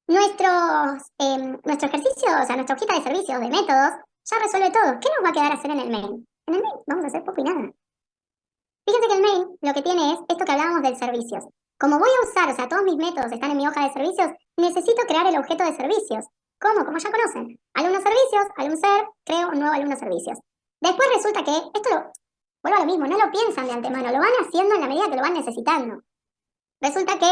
nuestro ejercicio, o sea, nuestra hojita de servicios, de métodos, ya resuelve todo. ¿Qué nos va a quedar hacer en el main? En el main vamos a hacer poco y nada. Fíjense que el main lo que tiene es esto que hablábamos del servicios. Como voy a usar, o sea, todos mis métodos están en mi hoja de servicios, necesito crear el objeto de servicios. ¿Cómo? Como ya conocen. Alumno servicios, alumno ser, creo un nuevo alumno servicios. Después resulta que, vuelvo a lo mismo, no lo piensan de antemano, lo van haciendo en la medida que lo van necesitando. Resulta que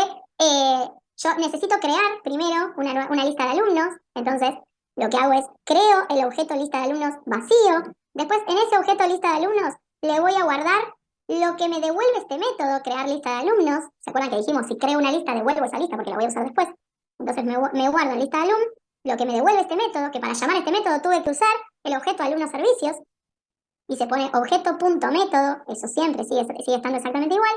yo necesito crear primero una lista de alumnos, entonces lo que hago es creo el objeto lista de alumnos vacío, después en ese objeto lista de alumnos le voy a guardar lo que me devuelve este método, crear lista de alumnos. ¿Se acuerdan que dijimos si creo una lista devuelvo esa lista porque la voy a usar después? Entonces me guardo en lista de alumnos lo que me devuelve este método, que para llamar este método tuve que usar el objeto alumnos servicios, y se pone objeto.método, eso siempre sigue estando exactamente igual.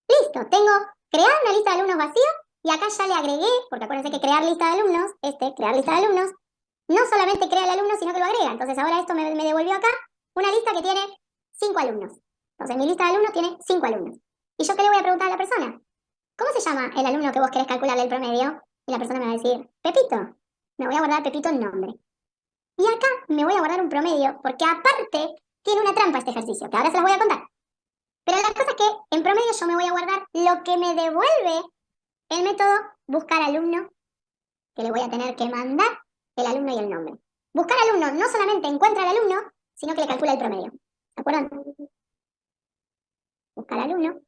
Listo, tengo crear una lista de alumnos vacío y acá ya le agregué, porque acuérdense que crear lista de alumnos, crear lista de alumnos, no solamente crea el alumno, sino que lo agrega. Entonces ahora esto me devolvió acá una lista que tiene 5 alumnos. Entonces mi lista de alumnos tiene 5 alumnos. ¿Y yo qué le voy a preguntar a la persona? ¿Cómo se llama el alumno que vos querés calcularle el promedio? Y la persona me va a decir, Pepito. Me voy a guardar Pepito el nombre. Y acá me voy a guardar un promedio, porque aparte tiene una trampa este ejercicio, que ahora se las voy a contar. Pero la cosa es que en promedio yo me voy a guardar lo que me devuelve el método buscar alumno, que le voy a tener que mandar el alumno y el nombre. Buscar alumno no solamente encuentra al alumno, sino que le calcula el promedio. ¿Se acuerdan? Buscar alumno,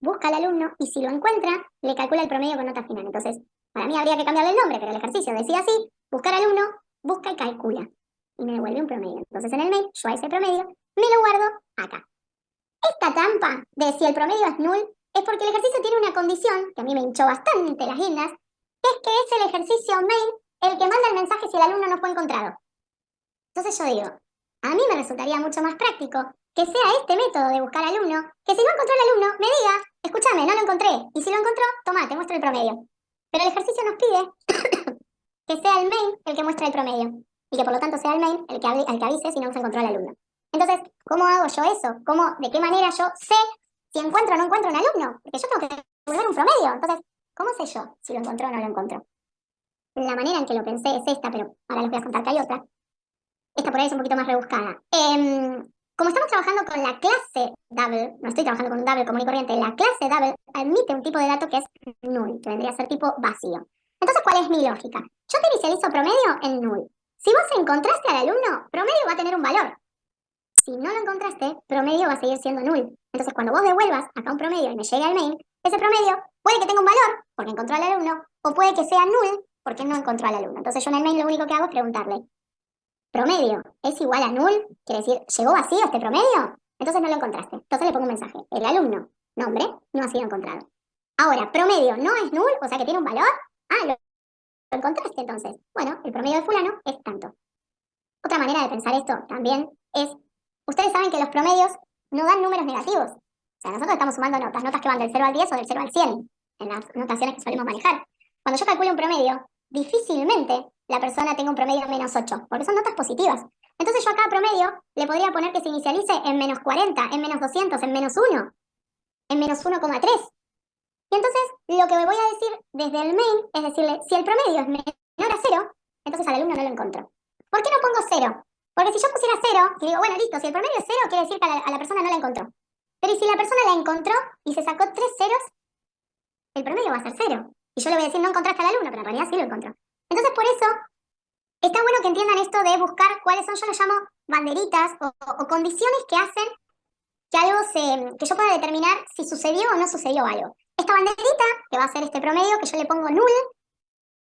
busca al alumno y si lo encuentra, le calcula el promedio con nota final. Entonces, para mí habría que cambiarle el nombre, pero el ejercicio decía así, buscar alumno, busca y calcula. Y me devuelve un promedio. Entonces en el mail, yo a ese promedio me lo guardo acá. Esta trampa de si el promedio es null es porque el ejercicio tiene una condición, que a mí me hinchó bastante las guindas, que es que es el ejercicio main el que manda el mensaje si el alumno no fue encontrado. Entonces yo digo, a mí me resultaría mucho más práctico que sea este método de buscar alumno, que si no encontró el alumno, me diga, escúchame, no lo encontré, y si lo encontró, toma, te muestro el promedio. Pero el ejercicio nos pide que sea el main el que muestre el promedio, y que por lo tanto sea el main el que avise si no se encontró el alumno. Entonces, ¿cómo hago yo eso? ¿De qué manera yo sé si encuentro o no encuentro un alumno? Porque yo tengo que devolver un promedio. Entonces, ¿cómo sé yo si lo encontró o no lo encontró? La manera en que lo pensé es esta, pero ahora les voy a contar que hay otra. Esta por ahí es un poquito más rebuscada. Como estamos trabajando con la clase double, no estoy trabajando con un double común y corriente, la clase double admite un tipo de dato que es null, que vendría a ser tipo vacío. Entonces, ¿cuál es mi lógica? Yo te inicializo promedio en null. Si vos encontraste al alumno, promedio va a tener un valor. Si no lo encontraste, promedio va a seguir siendo null. Entonces, cuando vos devuelvas acá un promedio y me llegue al main, ese promedio puede que tenga un valor, porque encontró al alumno, o puede que sea null, porque no encontró al alumno. Entonces, yo en el main lo único que hago es preguntarle, ¿promedio es igual a null? Quiere decir, ¿llegó vacío este promedio? Entonces no lo encontraste. Entonces le pongo un mensaje. El alumno, nombre, no ha sido encontrado. Ahora, promedio no es null, o sea que tiene un valor. Ah, lo encontraste entonces. Bueno, el promedio de fulano es tanto. Otra manera de pensar esto también es, ustedes saben que los promedios no dan números negativos. sea, nosotros estamos sumando notas que van del 0 al 10 o del 0 al 100 en las notaciones que solemos manejar. Cuando yo calculo un promedio, difícilmente la persona tenga un promedio menos 8, porque son notas positivas. Entonces yo a cada promedio le podría poner que se inicialice en menos 40, en menos 200, en menos 1, en menos 1,3. Y entonces lo que me voy a decir desde el main es decirle, si el promedio es menor a 0, entonces al alumno no lo encontró. ¿Por qué no pongo 0? Porque si yo pusiera 0, y digo, bueno, listo, si el promedio es 0, quiere decir que a la persona no la encontró. Pero ¿y si la persona la encontró y se sacó 3 ceros? El promedio va a ser 0. Y yo le voy a decir, no encontraste al alumno, pero en realidad sí lo encontró. Entonces, por eso, está bueno que entiendan esto de buscar cuáles son, yo lo llamo banderitas o condiciones que hacen que yo pueda determinar si sucedió o no sucedió algo. Esta banderita, que va a ser este promedio, que yo le pongo null,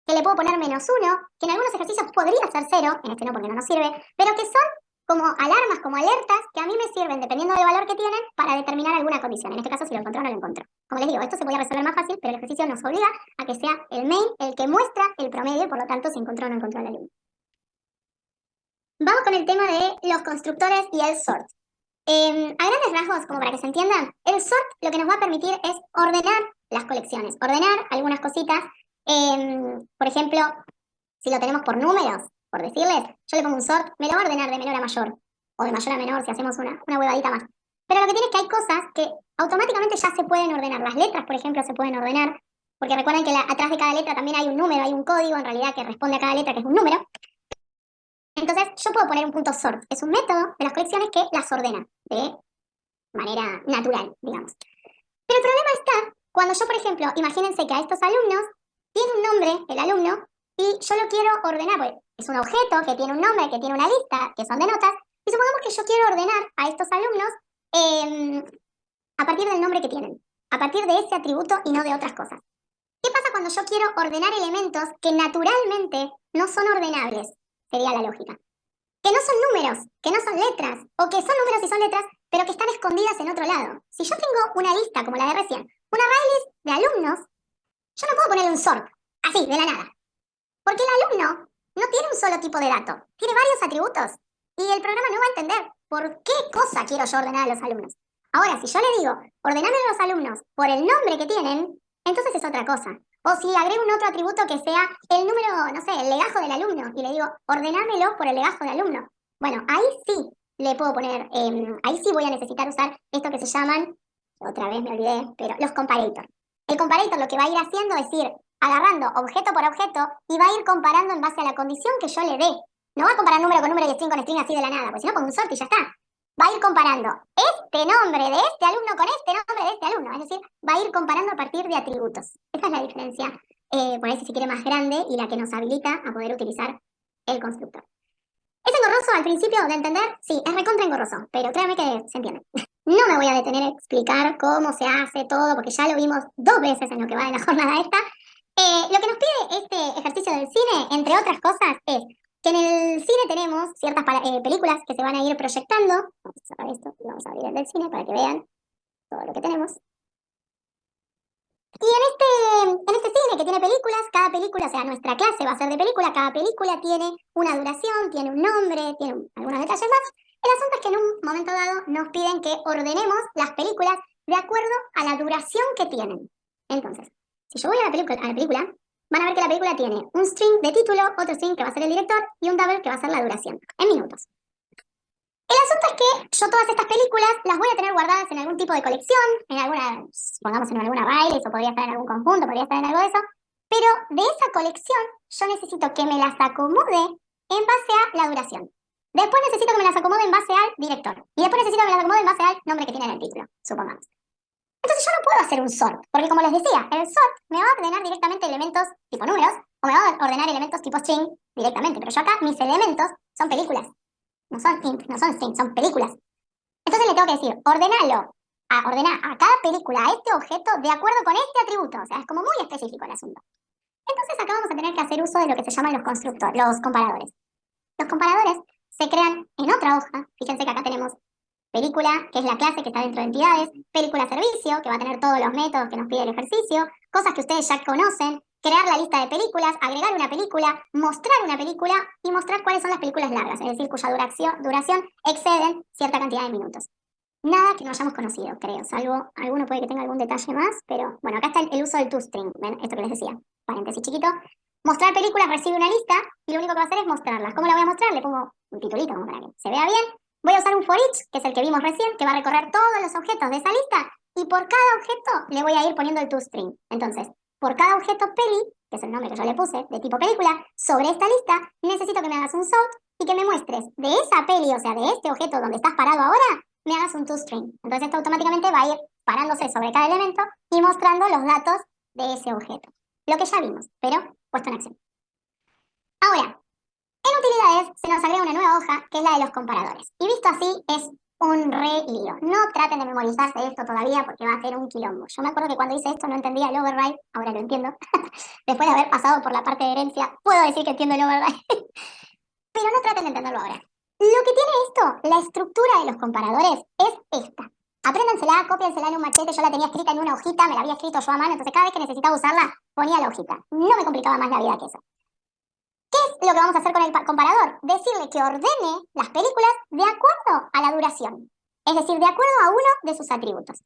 que le puedo poner menos 1, que en algunos ejercicios podría ser 0, en este no porque no nos sirve, pero que son como alarmas, como alertas, que a mí me sirven, dependiendo del valor que tienen, para determinar alguna condición. En este caso, si lo encontró o no lo encontró. Como les digo, esto se podría resolver más fácil, pero el ejercicio nos obliga a que sea el main el que muestra el promedio y por lo tanto si encontró o no encontró al alumno. Vamos con el tema de los constructores y el sort. A grandes rasgos, como para que se entiendan, el sort lo que nos va a permitir es ordenar las colecciones, ordenar algunas cositas. Por ejemplo, si lo tenemos por números, por decirles, yo le pongo un sort, me lo va a ordenar de menor a mayor, o de mayor a menor si hacemos una huevadita más. Pero lo que tiene es que hay cosas que automáticamente ya se pueden ordenar. Las letras, por ejemplo, se pueden ordenar, porque recuerden que atrás de cada letra también hay un número, hay un código en realidad que responde a cada letra, que es un número. Entonces, yo puedo poner un punto sort. Es un método de las colecciones que las ordena de manera natural, digamos. Pero el problema está cuando yo, por ejemplo, imagínense que a estos alumnos tiene un nombre, el alumno, y yo lo quiero ordenar, pues es un objeto que tiene un nombre, que tiene una lista, que son de notas, y supongamos que yo quiero ordenar a estos alumnos a partir del nombre que tienen, a partir de ese atributo y no de otras cosas. ¿Qué pasa cuando yo quiero ordenar elementos que naturalmente no son ordenables? Sería la lógica. Que no son números, que no son letras, o que son números y son letras, pero que están escondidas en otro lado. Si yo tengo una lista como la de recién, una array list de alumnos, yo no puedo ponerle un sort, así, de la nada. Porque el alumno no tiene un solo tipo de dato, tiene varios atributos. Y el programa no va a entender por qué cosa quiero yo ordenar a los alumnos. Ahora, si yo le digo, ordename a los alumnos por el nombre que tienen, entonces es otra cosa. O si agrego un otro atributo que sea el número, no sé, el legajo del alumno, y le digo, ordenámelo por el legajo del alumno. Bueno, ahí sí le puedo poner, ahí sí voy a necesitar usar esto que se llaman, otra vez me olvidé, pero los comparators. El comparator lo que va a ir haciendo es ir agarrando objeto por objeto y va a ir comparando en base a la condición que yo le dé. No va a comparar número con número y string con string así de la nada, porque si no pongo un sort y ya está. Va a ir comparando este nombre de este alumno con este nombre de este alumno. Es decir, va a ir comparando a partir de atributos. Esa es la diferencia, por ahí si se quiere más grande y la que nos habilita a poder utilizar el constructor. ¿Es engorroso al principio de entender? Sí, es recontra engorroso, pero créanme que se entiende. No me voy a detener a explicar cómo se hace todo, porque ya lo vimos 2 veces en lo que va de la jornada esta. Lo que nos pide este ejercicio del cine, entre otras cosas, es que en el cine tenemos ciertas películas que se van a ir proyectando. Vamos a cerrar esto y vamos a abrir el del cine para que vean todo lo que tenemos. Y en este cine que tiene películas, cada película, o sea, nuestra clase va a ser de película, cada película tiene una duración, tiene un nombre, tiene algunos detalles más. El asunto es que en un momento dado nos piden que ordenemos las películas de acuerdo a la duración que tienen. Entonces, si yo voy a la película, van a ver que la película tiene un string de título, otro string que va a ser el director y un double que va a ser la duración, en minutos. El asunto es que yo todas estas películas las voy a tener guardadas en algún tipo de colección, en alguna, pongamos en alguna Baileys, o podría estar en algún conjunto, podría estar en algo de eso, pero de esa colección yo necesito que me las acomode en base a la duración. Después necesito que me las acomode en base al director. Y después necesito que me las acomode en base al nombre que tiene en el título, supongamos. Entonces yo no puedo hacer un sort, porque como les decía, el sort me va a ordenar directamente elementos tipo números, o me va a ordenar elementos tipo string directamente, pero yo acá mis elementos son películas. No son int, no son string, son películas. Entonces le tengo que decir, ordenar a cada película, a este objeto, de acuerdo con este atributo. O sea, es como muy específico el asunto. Entonces acá vamos a tener que hacer uso de lo que se llaman los comparadores. Los comparadores se crean en otra hoja. Fíjense que acá tenemos película, que es la clase que está dentro de entidades, película servicio, que va a tener todos los métodos que nos pide el ejercicio, cosas que ustedes ya conocen, crear la lista de películas, agregar una película, mostrar una película y mostrar cuáles son las películas largas, es decir, cuya duración exceden cierta cantidad de minutos. Nada que no hayamos conocido, creo, salvo alguno puede que tenga algún detalle más, pero bueno, acá está el uso del toString, ¿ven? Esto que les decía, paréntesis chiquito. Mostrar películas recibe una lista y lo único que va a hacer es mostrarlas. ¿Cómo la voy a mostrar? Le pongo un titulito como para que se vea bien. Voy a usar un for each, que es el que vimos recién, que va a recorrer todos los objetos de esa lista y por cada objeto le voy a ir poniendo el toString. Entonces, por cada objeto peli, que es el nombre que yo le puse, de tipo película, sobre esta lista, necesito que me hagas un sort y que me muestres de esa peli, o sea, de este objeto donde estás parado ahora, me hagas un toString. Entonces esto automáticamente va a ir parándose sobre cada elemento y mostrando los datos de ese objeto. Lo que ya vimos, pero puesto en acción. Ahora, en utilidades se nos agrega una nueva hoja que es la de los comparadores. Y visto así es un re lío. No traten de memorizarse esto todavía porque va a ser un quilombo. Yo me acuerdo que cuando hice esto no entendía el override, ahora lo entiendo. Después de haber pasado por la parte de herencia, puedo decir que entiendo el override. Pero no traten de entenderlo ahora. Lo que tiene esto, la estructura de los comparadores, es esta. Apréndansela, cópiensela en un machete, yo la tenía escrita en una hojita, me la había escrito yo a mano, entonces cada vez que necesitaba usarla, ponía la hojita. No me complicaba más la vida que eso. ¿Qué es lo que vamos a hacer con el comparador? Decirle que ordene las películas de acuerdo a la duración. Es decir, de acuerdo a uno de sus atributos.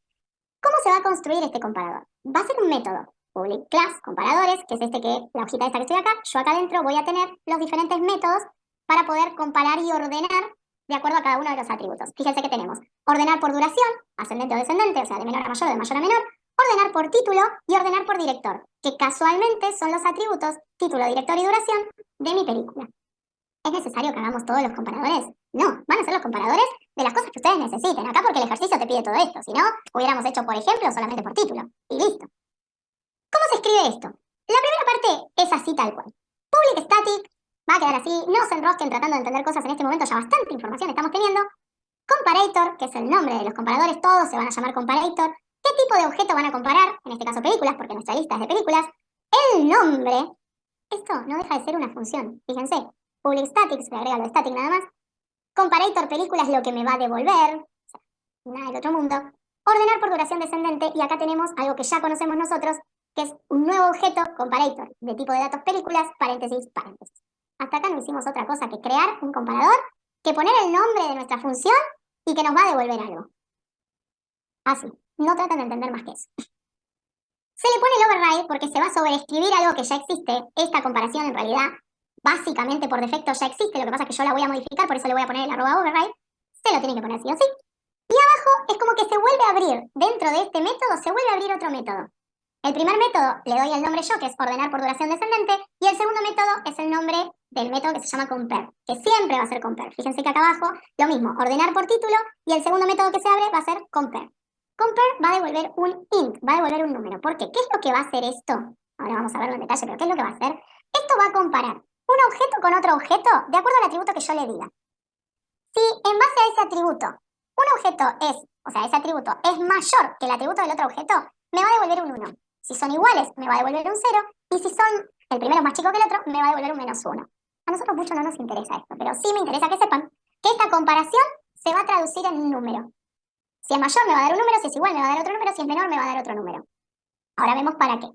¿Cómo se va a construir este comparador? Va a ser un método. Public class comparadores, que es este que, la hojita esta que estoy acá, yo acá adentro voy a tener los diferentes métodos para poder comparar y ordenar de acuerdo a cada uno de los atributos. Fíjense que tenemos ordenar por duración, ascendente o descendente, o sea, de menor a mayor o de mayor a menor, ordenar por título y ordenar por director, que casualmente son los atributos título, director y duración de mi película. ¿Es necesario que hagamos todos los comparadores? No, van a ser los comparadores de las cosas que ustedes necesiten. Acá porque el ejercicio te pide todo esto. Si no, hubiéramos hecho, por ejemplo, solamente por título. Y listo. ¿Cómo se escribe esto? La primera parte es así tal cual. Public static, va a quedar así. No se enrosquen tratando de entender cosas en este momento, ya bastante información estamos teniendo. Comparator, que es el nombre de los comparadores, todos se van a llamar comparator. ¿Qué tipo de objeto van a comparar? En este caso películas, porque nuestra lista es de películas. El nombre. Esto no deja de ser una función. Fíjense, public static, se le agrega lo de static nada más. Comparator película es lo que me va a devolver. O sea, nada del otro mundo. Ordenar por duración descendente. Y acá tenemos algo que ya conocemos nosotros, que es un nuevo objeto, comparator, de tipo de datos películas, paréntesis, paréntesis. Hasta acá no hicimos otra cosa que crear un comparador, que poner el nombre de nuestra función y que nos va a devolver algo. Así. No tratan de entender más que eso. Se le pone el override porque se va a sobreescribir algo que ya existe. Esta comparación en realidad, básicamente por defecto ya existe. Lo que pasa es que yo la voy a modificar, por eso le voy a poner el @override. Se lo tienen que poner sí o sí. Y abajo es como que se vuelve a abrir. Dentro de este método se vuelve a abrir otro método. El primer método le doy el nombre yo, que es ordenar por duración descendente. Y el segundo método es el nombre del método que se llama compare, que siempre va a ser compare. Fíjense que acá abajo, lo mismo, ordenar por título. Y el segundo método que se abre va a ser compare. Compare va a devolver un int, va a devolver un número. ¿Por qué? ¿Qué es lo que va a hacer esto? Ahora vamos a verlo en detalle, pero ¿qué es lo que va a hacer? Esto va a comparar un objeto con otro objeto de acuerdo al atributo que yo le diga. Si en base a ese atributo un objeto es, o sea, ese atributo es mayor que el atributo del otro objeto, me va a devolver un 1. Si son iguales, me va a devolver un 0. Y si son el primero más chico que el otro, me va a devolver un -1. A nosotros mucho no nos interesa esto, pero sí me interesa que sepan que esta comparación se va a traducir en un número. Si es mayor me va a dar un número, si es igual me va a dar otro número, si es menor me va a dar otro número. Ahora vemos para qué.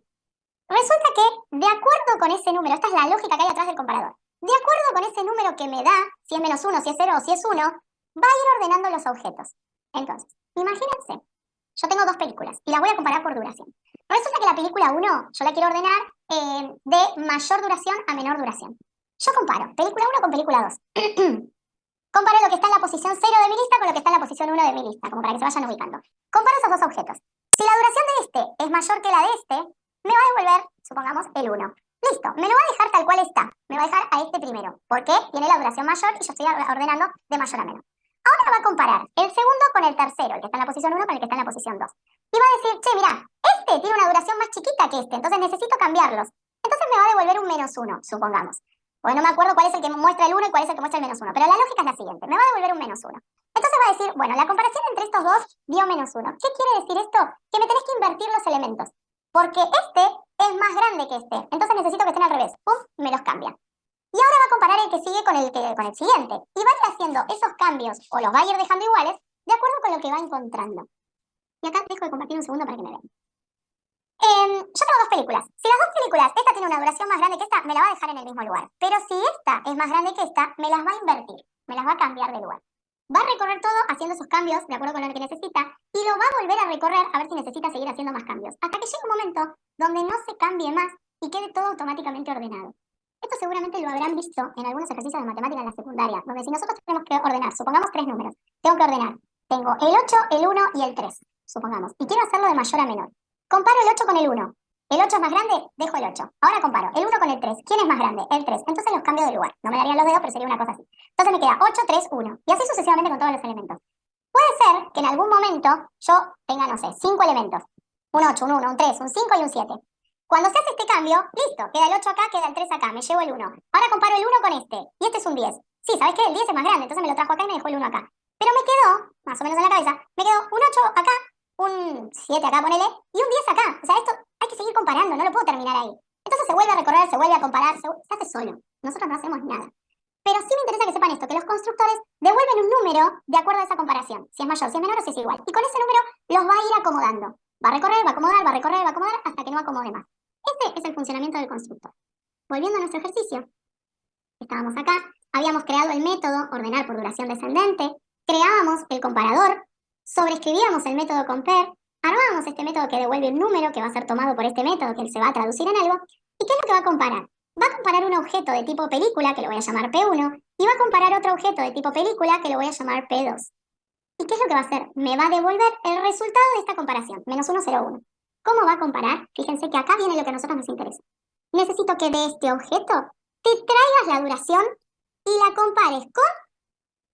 Resulta que, de acuerdo con ese número, esta es la lógica que hay atrás del comparador, de acuerdo con ese número que me da, si es -1, si es 0 o si es 1, va a ir ordenando los objetos. Entonces, imagínense, yo tengo dos películas y las voy a comparar por duración. Resulta que la película 1 yo la quiero ordenar de mayor duración a menor duración. Yo comparo película 1 con película 2. Comparo lo que está en la posición 0 de mi lista con lo que está en la posición 1 de mi lista, como para que se vayan ubicando. Comparo esos dos objetos. Si la duración de este es mayor que la de este, me va a devolver, supongamos, el 1. Listo, me lo va a dejar tal cual está. Me va a dejar a este primero, porque tiene la duración mayor y yo estoy ordenando de mayor a menor. Ahora va a comparar el segundo con el tercero, el que está en la posición 1 con el que está en la posición 2. Y va a decir, che, mira, este tiene una duración más chiquita que este, entonces necesito cambiarlos. Entonces me va a devolver un -1, supongamos. Pues no me acuerdo cuál es el que muestra el 1 y cuál es el que muestra el -1. Pero la lógica es la siguiente. Me va a devolver un -1. Entonces va a decir, bueno, la comparación entre estos dos dio -1. ¿Qué quiere decir esto? Que me tenés que invertir los elementos. Porque este es más grande que este. Entonces necesito que estén al revés. ¡Pum! Me los cambia. Y ahora va a comparar el que sigue con el siguiente. Y va a ir haciendo esos cambios, o los va a ir dejando iguales, de acuerdo con lo que va encontrando. Y acá dejo de compartir un segundo para que me vean. Yo tengo dos películas. Si las dos películas, esta tiene una duración más grande que esta, me la va a dejar en el mismo lugar. Pero si esta es más grande que esta, me las va a invertir. Me las va a cambiar de lugar. va a recorrer todo haciendo esos cambios de acuerdo con lo que necesita y lo va a volver a recorrer a ver si necesita seguir haciendo más cambios. Hasta que llegue un momento donde no se cambie más y quede todo automáticamente ordenado. Esto seguramente lo habrán visto en algunos ejercicios de matemática en la secundaria, donde si nosotros tenemos que ordenar, supongamos tres números, tengo que ordenar, tengo el 8, el 1 y el 3, supongamos, y quiero hacerlo de mayor a menor. Comparo el 8 con el 1. El 8 es más grande, dejo el 8. Ahora comparo el 1 con el 3. ¿Quién es más grande? El 3. Entonces los cambio de lugar. No me darían los dedos, pero sería una cosa así. Entonces me queda 8, 3, 1. Y así sucesivamente con todos los elementos. Puede ser que en algún momento yo tenga, no sé, 5 elementos. Un 8, un 1, un 3, un 5 y un 7. Cuando se hace este cambio, listo, queda el 8 acá, queda el 3 acá, me llevo el 1. Ahora comparo el 1 con este, y este es un 10. Sí, ¿sabes qué? El 10 es más grande, entonces me lo trajo acá y me dejó el 1 acá. Pero me quedó, más o menos en la cabeza, me quedó un 8 acá, un 7 acá, ponele, y un 10 acá. O sea, esto hay que seguir comparando, no lo puedo terminar ahí. Entonces se vuelve a recorrer, se vuelve a comparar, se hace solo. Nosotros no hacemos nada. Pero sí me interesa que sepan esto, que los constructores devuelven un número de acuerdo a esa comparación. Si es mayor, si es menor o si es igual. Y con ese número los va a ir acomodando. Va a recorrer, va a acomodar, va a recorrer, va a acomodar hasta que no acomode más. Este es el funcionamiento del constructor. Volviendo a nuestro ejercicio. Estábamos acá, habíamos creado el método ordenar por duración descendente, creábamos el comparador, sobreescribíamos el método compare, armábamos este método que devuelve un número que va a ser tomado por este método que se va a traducir en algo. ¿Y qué es lo que va a comparar? Va a comparar un objeto de tipo película, que lo voy a llamar P1, y va a comparar otro objeto de tipo película, que lo voy a llamar P2. ¿Y qué es lo que va a hacer? Me va a devolver el resultado de esta comparación, -1, 0, 1. ¿Cómo va a comparar? Fíjense que acá viene lo que a nosotros nos interesa. Necesito que de este objeto te traigas la duración y la compares con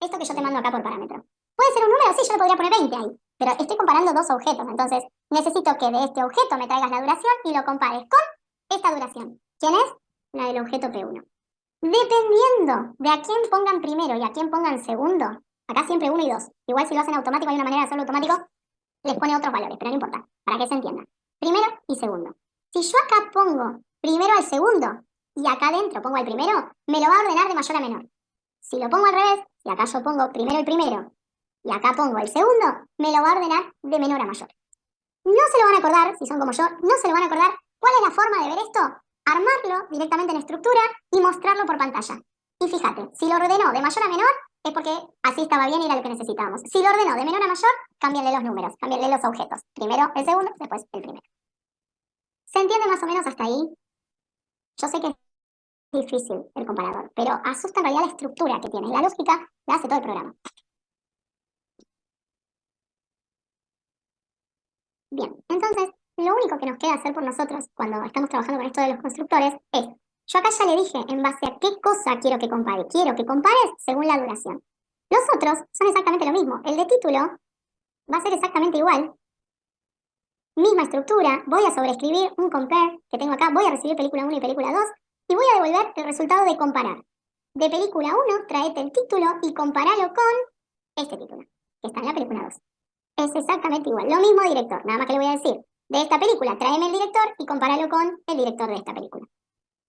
esto que yo te mando acá por parámetro. Puede ser un número, sí, yo le podría poner 20 ahí, pero estoy comparando dos objetos, entonces necesito que de este objeto me traigas la duración y lo compares con esta duración. ¿Quién es? La del objeto P1. Dependiendo de a quién pongan primero y a quién pongan segundo, acá siempre 1 y 2. Igual si lo hacen automático, hay una manera de hacerlo automático, les pone otros valores, pero no importa, para que se entienda. Primero y segundo. Si yo acá pongo primero al segundo y acá adentro pongo al primero, me lo va a ordenar de mayor a menor. Si lo pongo al revés, y acá yo pongo primero el primero y acá pongo el segundo, me lo va a ordenar de menor a mayor. No se lo van a acordar, si son como yo, no se lo van a acordar. ¿Cuál es la forma de ver esto? Armarlo directamente en estructura y mostrarlo por pantalla. Y fíjate, si lo ordenó de mayor a menor, es porque así estaba bien y era lo que necesitábamos. Si lo ordenó de menor a mayor, cámbianle los números, cámbianle los objetos. Primero el segundo, después el primero. ¿Se entiende más o menos hasta ahí? Yo sé que es difícil el comparador, pero asusta en realidad la estructura que tiene. Y la lógica la hace todo el programa. Bien, entonces, lo único que nos queda hacer por nosotros cuando estamos trabajando con esto de los constructores es, yo acá ya le dije en base a qué cosa quiero que compare. Quiero que compares según la duración. Los otros son exactamente lo mismo. El de título va a ser exactamente igual. Misma estructura, voy a sobreescribir un compare que tengo acá, voy a recibir película 1 y película 2 y voy a devolver el resultado de comparar. De película 1, traete el título y comparalo con este título, que está en la película 2. Es exactamente igual, lo mismo director, nada más que le voy a decir, de esta película tráeme el director y compáralo con el director de esta película.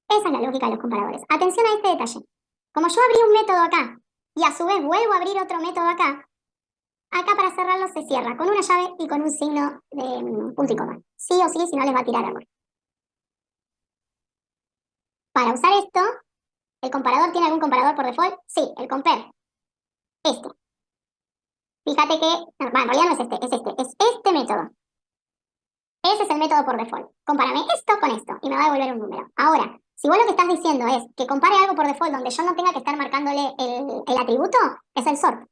Esa es la lógica de los comparadores. Atención a este detalle. Como yo abrí un método acá y a su vez vuelvo a abrir otro método acá, acá para cerrarlo se cierra con una llave y con un signo de punto y coma. Sí o sí, si no les va a tirar error. Para usar esto, ¿el comparador tiene algún comparador por default? Sí, el compare. Este. Fíjate que, no, en realidad no es este, es este método. Ese es el método por default. Compárame esto con esto y me va a devolver un número. Ahora, si vos lo que estás diciendo es que compare algo por default donde yo no tenga que estar marcándole el atributo, es el sort.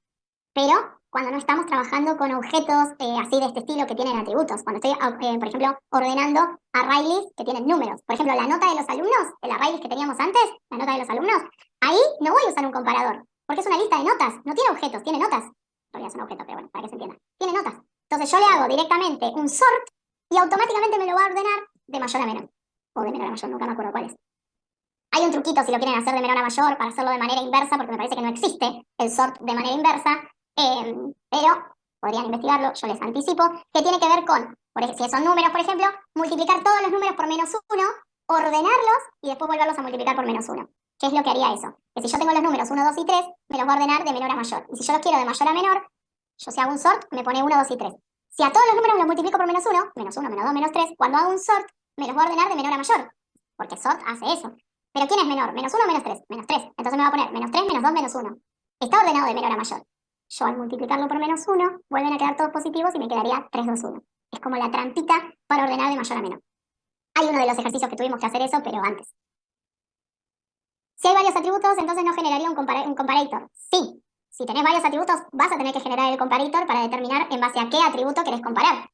Pero cuando no estamos trabajando con objetos así de este estilo que tienen atributos, cuando estoy, por ejemplo, ordenando arrays que tienen números. Por ejemplo, la nota de los alumnos, el array que teníamos antes, la nota de los alumnos, ahí no voy a usar un comparador, porque es una lista de notas, no tiene objetos, tiene notas. Todavía es un objeto, pero bueno, para que se entienda. Tiene notas. Entonces yo le hago directamente un sort y automáticamente me lo va a ordenar de mayor a menor. O de menor a mayor, nunca me acuerdo cuál es. Hay un truquito si lo quieren hacer de menor a mayor para hacerlo de manera inversa, porque me parece que no existe el sort de manera inversa, pero podrían investigarlo, yo les anticipo, que tiene que ver con, si son números, por ejemplo, multiplicar todos los números por -1, ordenarlos y después volverlos a multiplicar por -1. ¿Qué es lo que haría eso? Que si yo tengo los números 1, 2 y 3, me los va a ordenar de menor a mayor. Y si yo los quiero de mayor a menor, yo si hago un sort, me pone 1, 2 y 3. Si a todos los números los multiplico por -1, -1, -2, -3, cuando hago un sort, me los va a ordenar de menor a mayor. Porque sort hace eso. ¿Pero quién es menor? ¿-1 o -3? -3. Entonces me va a poner -3, -2, -1. Está ordenado de menor a mayor. Yo al multiplicarlo por -1, vuelven a quedar todos positivos y me quedaría 3, 2, 1. Es como la trampita para ordenar de mayor a menor. Hay uno de los ejercicios que tuvimos que hacer eso, pero antes. Si hay varios atributos, entonces no generaría un comparator. Sí, si tenés varios atributos, vas a tener que generar el comparator para determinar en base a qué atributo querés comparar.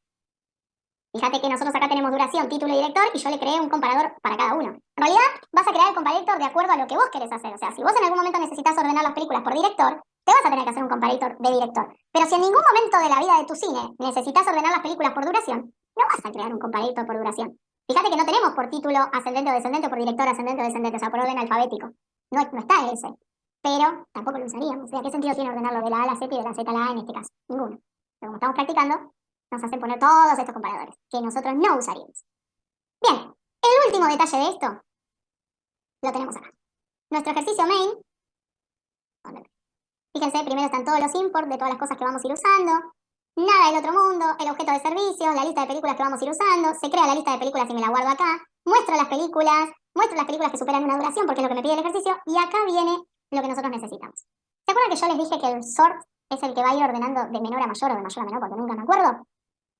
Fíjate que nosotros acá tenemos duración, título y director, y yo le creé un comparador para cada uno. En realidad, vas a crear el comparator de acuerdo a lo que vos querés hacer. O sea, si vos en algún momento necesitas ordenar las películas por director, te vas a tener que hacer un comparator de director. Pero si en ningún momento de la vida de tu cine necesitas ordenar las películas por duración, no vas a crear un comparator por duración. Fíjate que no tenemos por título ascendente o descendente, por director ascendente o descendente, o sea, por orden alfabético. No está ese. Pero tampoco lo usaríamos. O sea, ¿qué sentido tiene ordenarlo de la A a la Z y de la Z a la A en este caso? Ninguno. Pero como estamos practicando, nos hacen poner todos estos comparadores, que nosotros no usaríamos. Bien, el último detalle de esto lo tenemos acá. Nuestro ejercicio main, fíjense, primero están todos los imports de todas las cosas que vamos a ir usando, nada del otro mundo, el objeto de servicios, la lista de películas que vamos a ir usando, se crea la lista de películas y me la guardo acá, muestro las películas que superan una duración porque es lo que me pide el ejercicio, y acá viene lo que nosotros necesitamos. ¿Se acuerdan que yo les dije que el sort es el que va a ir ordenando de menor a mayor o de mayor a menor porque nunca me acuerdo?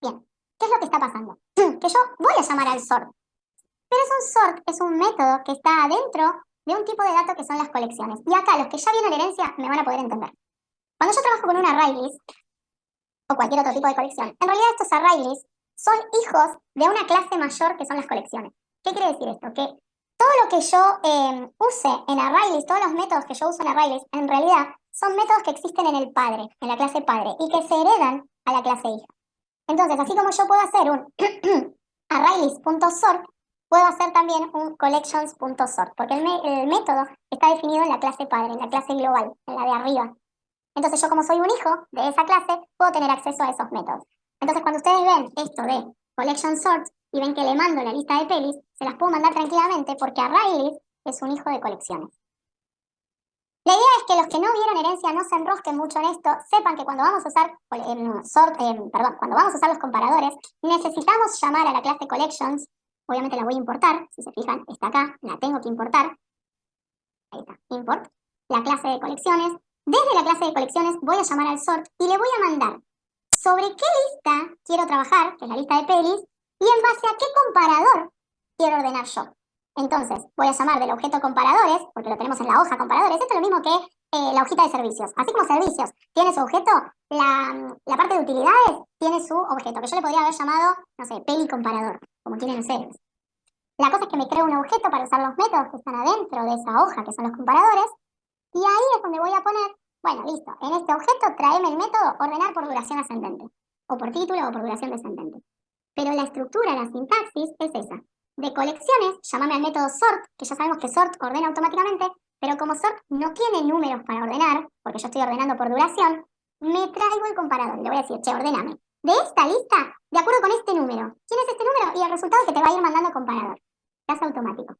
Bien, ¿qué es lo que está pasando? Que yo voy a llamar al sort. Pero es un método que está adentro de un tipo de datos que son las colecciones. Y acá los que ya vienen la herencia me van a poder entender. Cuando yo trabajo con un array list o cualquier otro tipo de colección, en realidad estos array lists son hijos de una clase mayor que son las colecciones. ¿Qué quiere decir esto? Que todo lo que yo use en array list, todos los métodos que yo uso en array list, en realidad son métodos que existen en el padre, en la clase padre, y que se heredan a la clase hija. Entonces, así como yo puedo hacer un arraylist.sort, puedo hacer también un collections.sort, porque el método está definido en la clase padre, en la clase global, en la de arriba. Entonces, yo como soy un hijo de esa clase, puedo tener acceso a esos métodos. Entonces, cuando ustedes ven esto de collection.sort y ven que le mando la lista de pelis, se las puedo mandar tranquilamente porque arraylist es un hijo de colecciones. La idea es que los que no vieron herencia no se enrosquen mucho en esto, sepan que cuando vamos a usar cuando vamos a usar los comparadores, necesitamos llamar a la clase collections. Obviamente la voy a importar, si se fijan, está acá, la tengo que importar. Ahí está, import, la clase de colecciones. Desde la clase de colecciones voy a llamar al sort y le voy a mandar sobre qué lista quiero trabajar, que es la lista de pelis, y en base a qué comparador quiero ordenar yo. Entonces, voy a llamar del objeto comparadores, porque lo tenemos en la hoja comparadores. Esto es lo mismo que la hojita de servicios. Así como servicios tiene su objeto, la parte de utilidades tiene su objeto, que yo le podría haber llamado, no sé, peli comparador, como tienen ustedes. La cosa es que me creo un objeto para usar los métodos que están adentro de esa hoja, que son los comparadores, y ahí es donde voy a poner, bueno, listo, en este objeto tráeme el método ordenar por duración ascendente, o por título o por duración descendente. Pero la estructura, la sintaxis es esa. De colecciones, llámame al método sort, que ya sabemos que sort ordena automáticamente, pero como sort no tiene números para ordenar, porque yo estoy ordenando por duración, me traigo el comparador y le voy a decir, che, ordéname. De esta lista, de acuerdo con este número. ¿Quién es este número? Y el resultado es que te va a ir mandando comparador. Se hace automático.